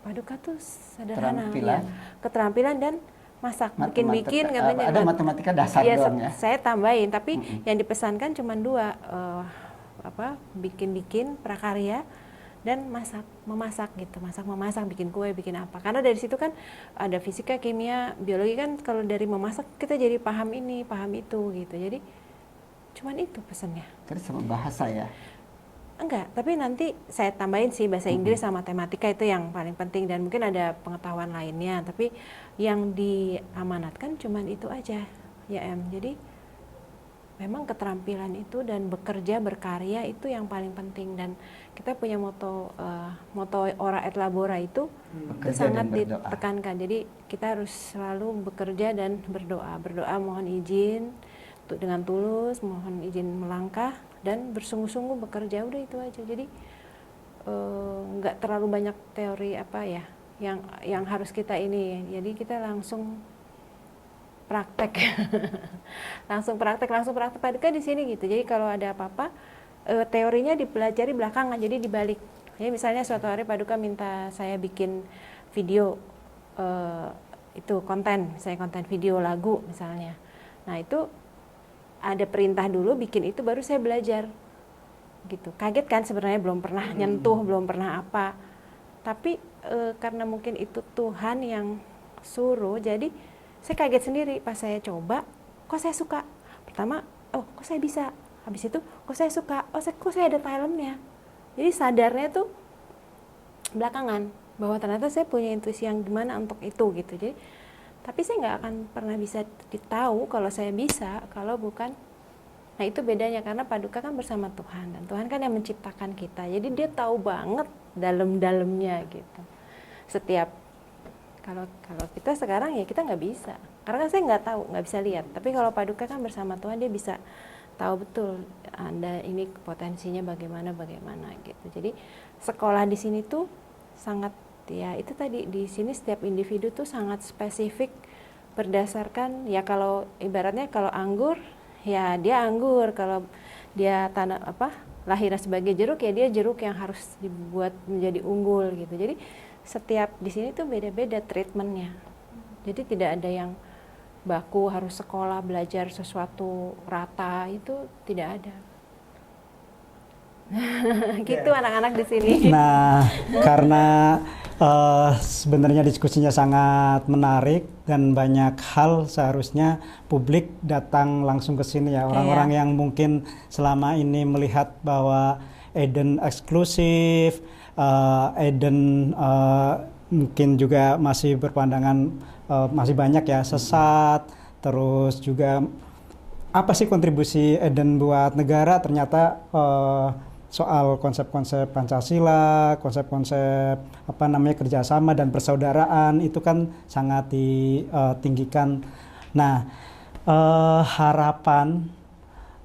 Paduka tuh sederhana, ya, keterampilan dan masak, bikin-bikin katanya. Ada matematika dasar doang ya. Saya tambahin, tapi yang dipesankan cuma 2, bikin-bikin prakarya dan memasak gitu, memasak, bikin kue, bikin apa. Karena dari situ kan ada fisika, kimia, biologi kan, kalau dari memasak kita jadi paham ini, paham itu gitu. Jadi cuman itu pesannya. Terus sama bahasa ya? Enggak, tapi nanti saya tambahin sih bahasa Inggris sama matematika, itu yang paling penting, dan mungkin ada pengetahuan lainnya, tapi yang diamanatkan cuman itu aja ya Jadi memang keterampilan itu dan bekerja, berkarya itu yang paling penting. Dan kita punya moto ora et labora itu sangat ditekankan. Jadi kita harus selalu bekerja dan berdoa mohon izin dengan tulus, mohon izin melangkah dan bersungguh-sungguh bekerja, udah itu aja. Jadi nggak terlalu banyak teori yang harus kita ini. Jadi kita langsung praktek. langsung praktek Paduka di sini gitu. Jadi kalau ada apa-apa teorinya dipelajari belakangan, jadi dibalik. Jadi misalnya suatu hari Paduka minta saya bikin video itu konten, misalnya konten video lagu misalnya. Nah, itu ada perintah dulu bikin itu baru saya belajar. Gitu. Kaget kan sebenarnya, belum pernah nyentuh, belum pernah apa. Tapi karena mungkin itu Tuhan yang suruh, jadi saya kaget sendiri pas saya coba, kok saya suka. Pertama, oh kok saya bisa. Habis itu, kok saya suka. Oh kok saya ada talentnya. Jadi sadarnya tuh belakangan bahwa ternyata saya punya intuisi yang gimana untuk itu gitu. Jadi, tapi saya nggak akan pernah bisa tahu kalau saya bisa kalau bukan. Nah itu bedanya, karena Paduka kan bersama Tuhan, dan Tuhan kan yang menciptakan kita. Jadi dia tahu banget dalam-dalamnya gitu. Setiap kalau kita sekarang ya kita nggak bisa, karena kan saya nggak tahu, nggak bisa lihat. Tapi kalau Paduka kan bersama Tuhan, dia bisa tahu betul Anda ini potensinya bagaimana gitu. Jadi sekolah di sini tuh sangat, ya itu tadi, di sini setiap individu tuh sangat spesifik berdasarkan, ya kalau ibaratnya kalau anggur ya dia anggur, kalau dia tanah lahirnya sebagai jeruk ya dia jeruk yang harus dibuat menjadi unggul gitu. Jadi setiap di sini tuh beda-beda treatmentnya. Jadi tidak ada yang baku harus sekolah belajar sesuatu rata, itu tidak ada. Gitu anak-anak di sini. Nah, karena sebenarnya diskusinya sangat menarik dan banyak hal seharusnya publik datang langsung ke sini ya. Orang-orang yang mungkin selama ini melihat bahwa Eden eksklusif, Eden mungkin juga masih berpandangan masih banyak ya sesat, terus juga apa sih kontribusi Eden buat negara, ternyata soal konsep-konsep Pancasila, konsep-konsep kerjasama dan persaudaraan itu kan sangat ditinggikan. Nah, harapan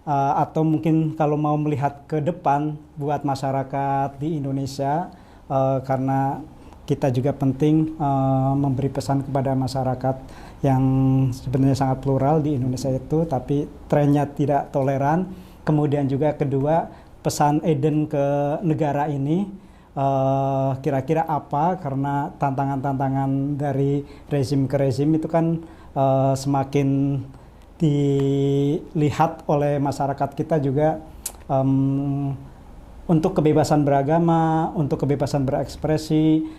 atau mungkin kalau mau melihat ke depan buat masyarakat di Indonesia, karena kita juga penting memberi pesan kepada masyarakat yang sebenarnya sangat plural di Indonesia itu, tapi trennya tidak toleran. Kemudian juga kedua, pesan Eden ke negara ini kira-kira apa, karena tantangan-tantangan dari rezim ke rezim itu kan semakin dilihat oleh masyarakat kita juga, untuk kebebasan beragama, untuk kebebasan berekspresi,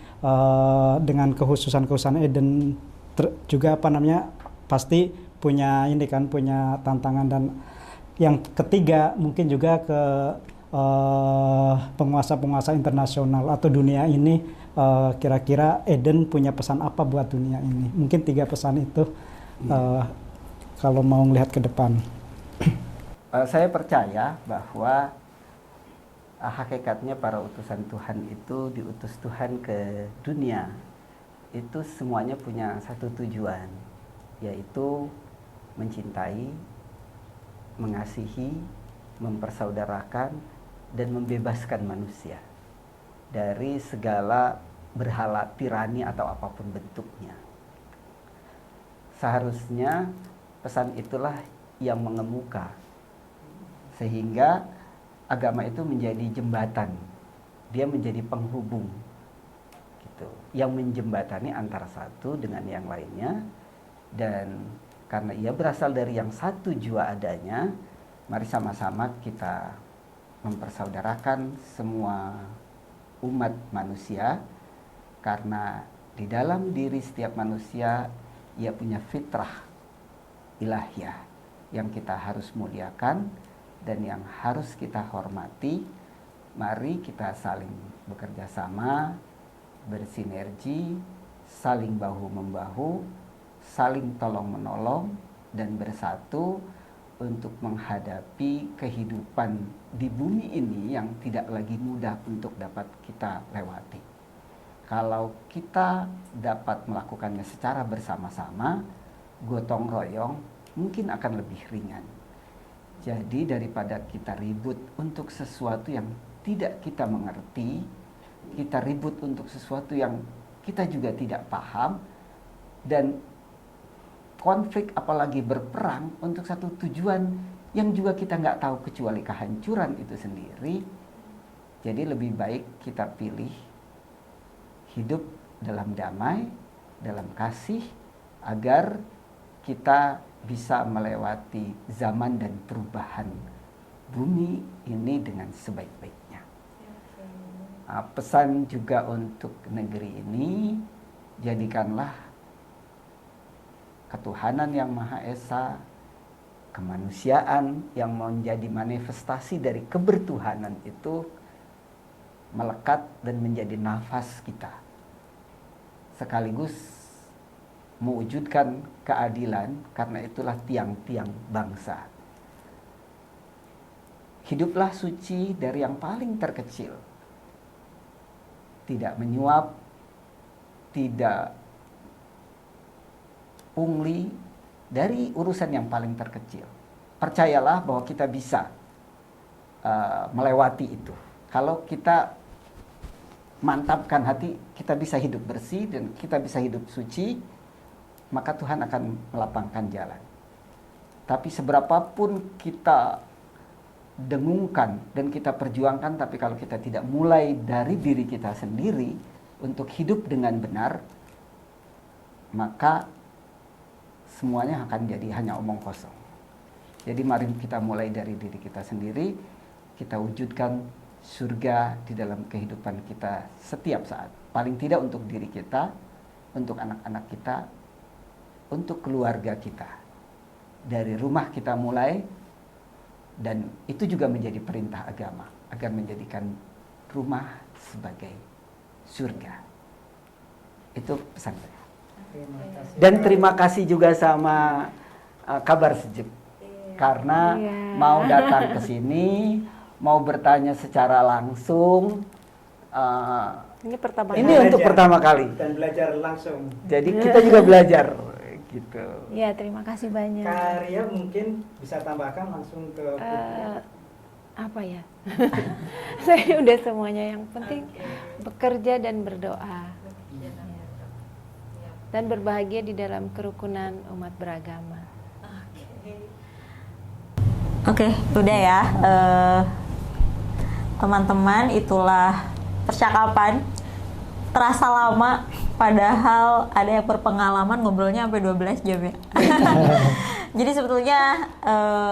dengan kekhususan Eden juga pasti punya punya tantangan. Dan yang ketiga mungkin juga ke penguasa-penguasa internasional atau dunia ini, kira-kira Eden punya pesan apa buat dunia ini. Mungkin 3 pesan itu kalau mau melihat ke depan. Saya percaya bahwa hakikatnya para utusan Tuhan itu diutus Tuhan ke dunia itu semuanya punya satu tujuan, yaitu mencintai, mengasihi, mempersaudarakan, dan membebaskan manusia dari segala berhala tirani atau apapun bentuknya. Seharusnya pesan itulah yang mengemuka, sehingga agama itu menjadi jembatan, dia menjadi penghubung gitu, yang menjembatani antara satu dengan yang lainnya. Dan karena ia berasal dari yang satu jua adanya, mari sama-sama kita mempersaudarakan semua umat manusia, karena di dalam diri setiap manusia ia punya fitrah ilahiyah yang kita harus muliakan dan yang harus kita hormati. Mari kita saling bekerja sama, bersinergi, saling bahu-membahu, saling tolong-menolong, dan bersatu untuk menghadapi kehidupan di bumi ini yang tidak lagi mudah untuk dapat kita lewati. Kalau kita dapat melakukannya secara bersama-sama, gotong royong, mungkin akan lebih ringan. Jadi daripada kita ribut untuk sesuatu yang tidak kita mengerti, kita ribut untuk sesuatu yang kita juga tidak paham, dan konflik apalagi berperang untuk satu tujuan yang juga kita nggak tahu kecuali kehancuran itu sendiri. Jadi lebih baik kita pilih hidup dalam damai, dalam kasih, agar kita bisa melewati zaman dan perubahan bumi ini dengan sebaik-baiknya. Pesan juga untuk negeri ini, jadikanlah ketuhanan yang Maha Esa, kemanusiaan yang menjadi manifestasi dari kebertuhanan itu melekat dan menjadi nafas kita, sekaligus mewujudkan keadilan, karena itulah tiang-tiang bangsa. Hiduplah suci dari yang paling terkecil, tidak menyuap, tidak pungli, dari urusan yang paling terkecil. Percayalah bahwa kita bisa melewati itu. Kalau kita mantapkan hati, kita bisa hidup bersih dan kita bisa hidup suci, maka Tuhan akan melapangkan jalan. Tapi seberapapun kita dengungkan dan kita perjuangkan, tapi kalau kita tidak mulai dari diri kita sendiri untuk hidup dengan benar, maka semuanya akan jadi hanya omong kosong. Jadi mari kita mulai dari diri kita sendiri, kita wujudkan surga di dalam kehidupan kita setiap saat. Paling tidak untuk diri kita, untuk anak-anak kita, untuk keluarga kita. Dari rumah kita mulai, dan itu juga menjadi perintah agama, agar menjadikan rumah sebagai surga. Itu pesan saya. Dan terima kasih juga sama Kabar Sejuk, karena mau datang ke sini, mau bertanya secara langsung. Ini pertama Ini kali. untuk pertama kali. Dan belajar langsung. Jadi kita juga belajar gitu. Ya, terima kasih banyak. Karya mungkin bisa tambahkan langsung ke Apa ya? Saya udah semuanya, yang penting bekerja dan berdoa. Dan berbahagia di dalam kerukunan umat beragama. Oke, udah ya. Teman-teman, itulah percakapan. Terasa lama, padahal ada yang berpengalaman ngobrolnya sampai 12 jam ya. Jadi sebetulnya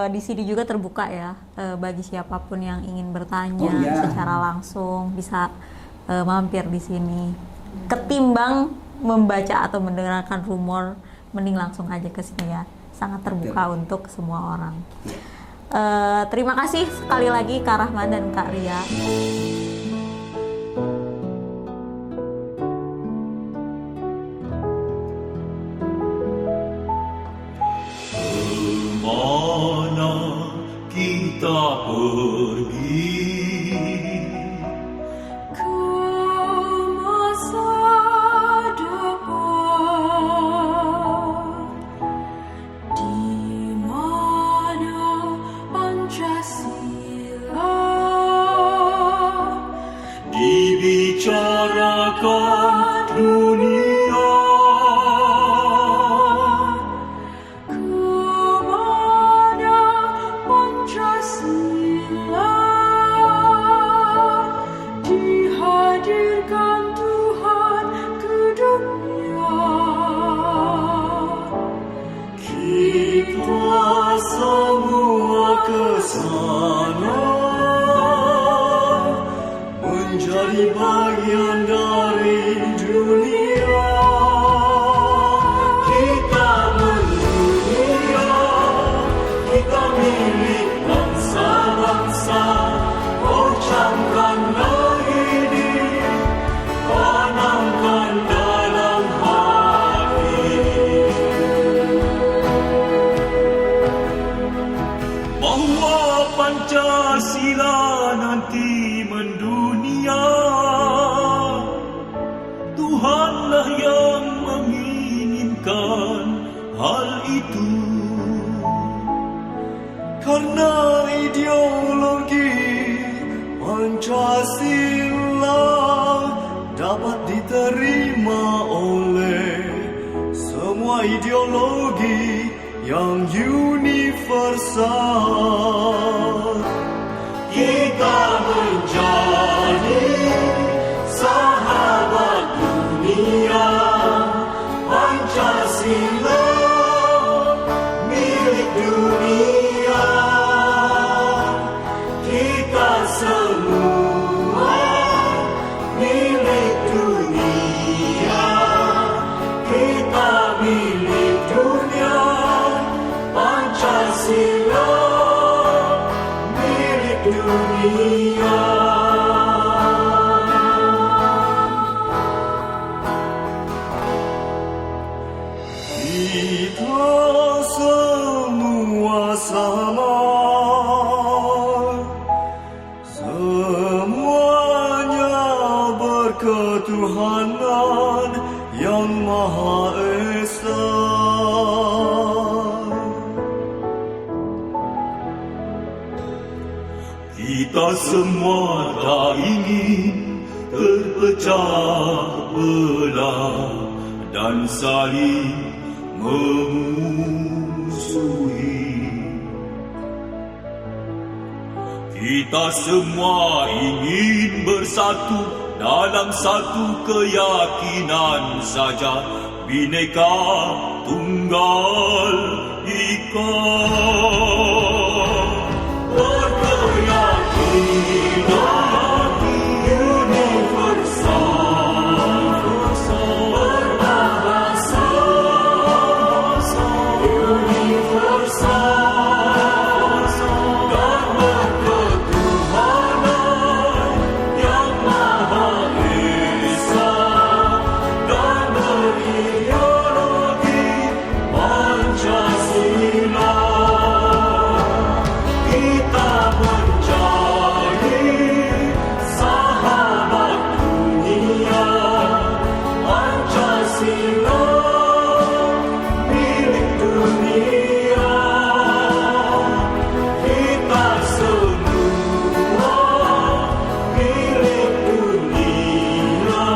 di sini juga terbuka ya, bagi siapapun yang ingin bertanya secara langsung bisa mampir di sini. Ketimbang membaca atau mendengarkan rumor, mending langsung aja ke sini ya. Sangat terbuka untuk semua orang. Terima kasih sekali lagi Kak Rahman dan Kak Ria. Kemana kita pergi? Ke masa depan, di mana Pancasila Dibicarakan dunia. Menjadi bagian dari dunia. Kita mendunia, kita milik bangsa-bangsa. Oh, camkanlah ini, tanamkan dalam hati, bahwa Pancasila nanti mendunia. Tuhanlah yang menginginkan hal itu, karena ideologi Pancasila dapat diterima ideologi yang universal. Kita menjadi sahabat dunia, Pancasila milik dunia. Kita semua milik dunia. Kita milik dunia. Pancasila milik dunia. Kita semua sama, semuanya berketuhanan yang Maha Esa. Kita semua tak ingin terpecah belah dan saling memusuhi. Kita semua ingin bersatu dalam satu keyakinan saja, Bhinneka Tunggal Ika. Berkeyakinan universal, berbahasa universal, dan berketuhanan yang Maha Esa, dan berideologi Pancasila. Kita menjadi sahabat dunia, Pancasila milik dunia. Kita semua milik dunia.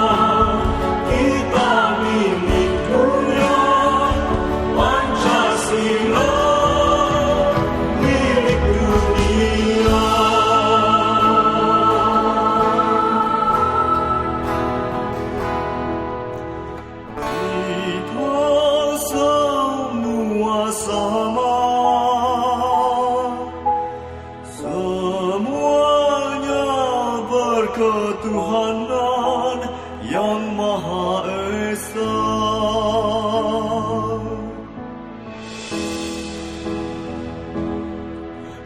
Kita milik dunia. Pancasila milik dunia. Kita semua sama, semuanya berketuhanan yang Maha Esa.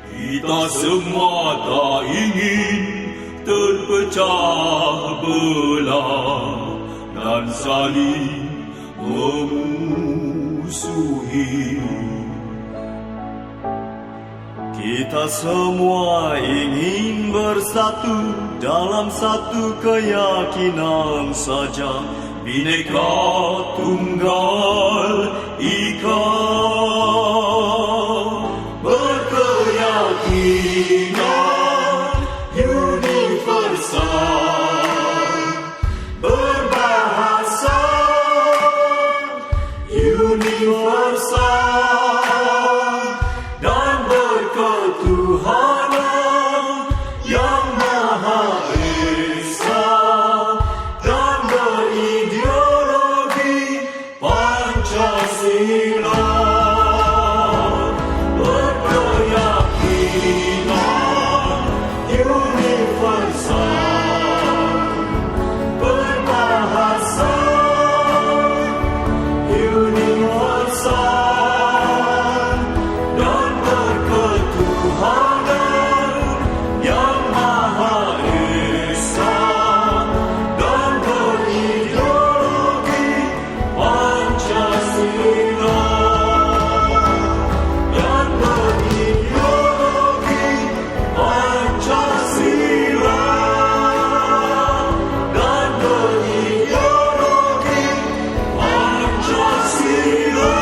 Kita semua tak ingin terpecah belah dan saling memusuhi. Kita semua ingin bersatu dalam satu keyakinan saja, Bhinneka Tunggal Ika. Berkeyakinan universal, berbahasa universal, dan berketuhanan yang Maha Esa, dan berideologi Pancasila. Berkeyakinan universal, berbahasa universal, dan berketuhanan yang Maha Esa, dan berideologi Pancasila. Dan berideologi Pancasila. Dan berideologi Pancasila.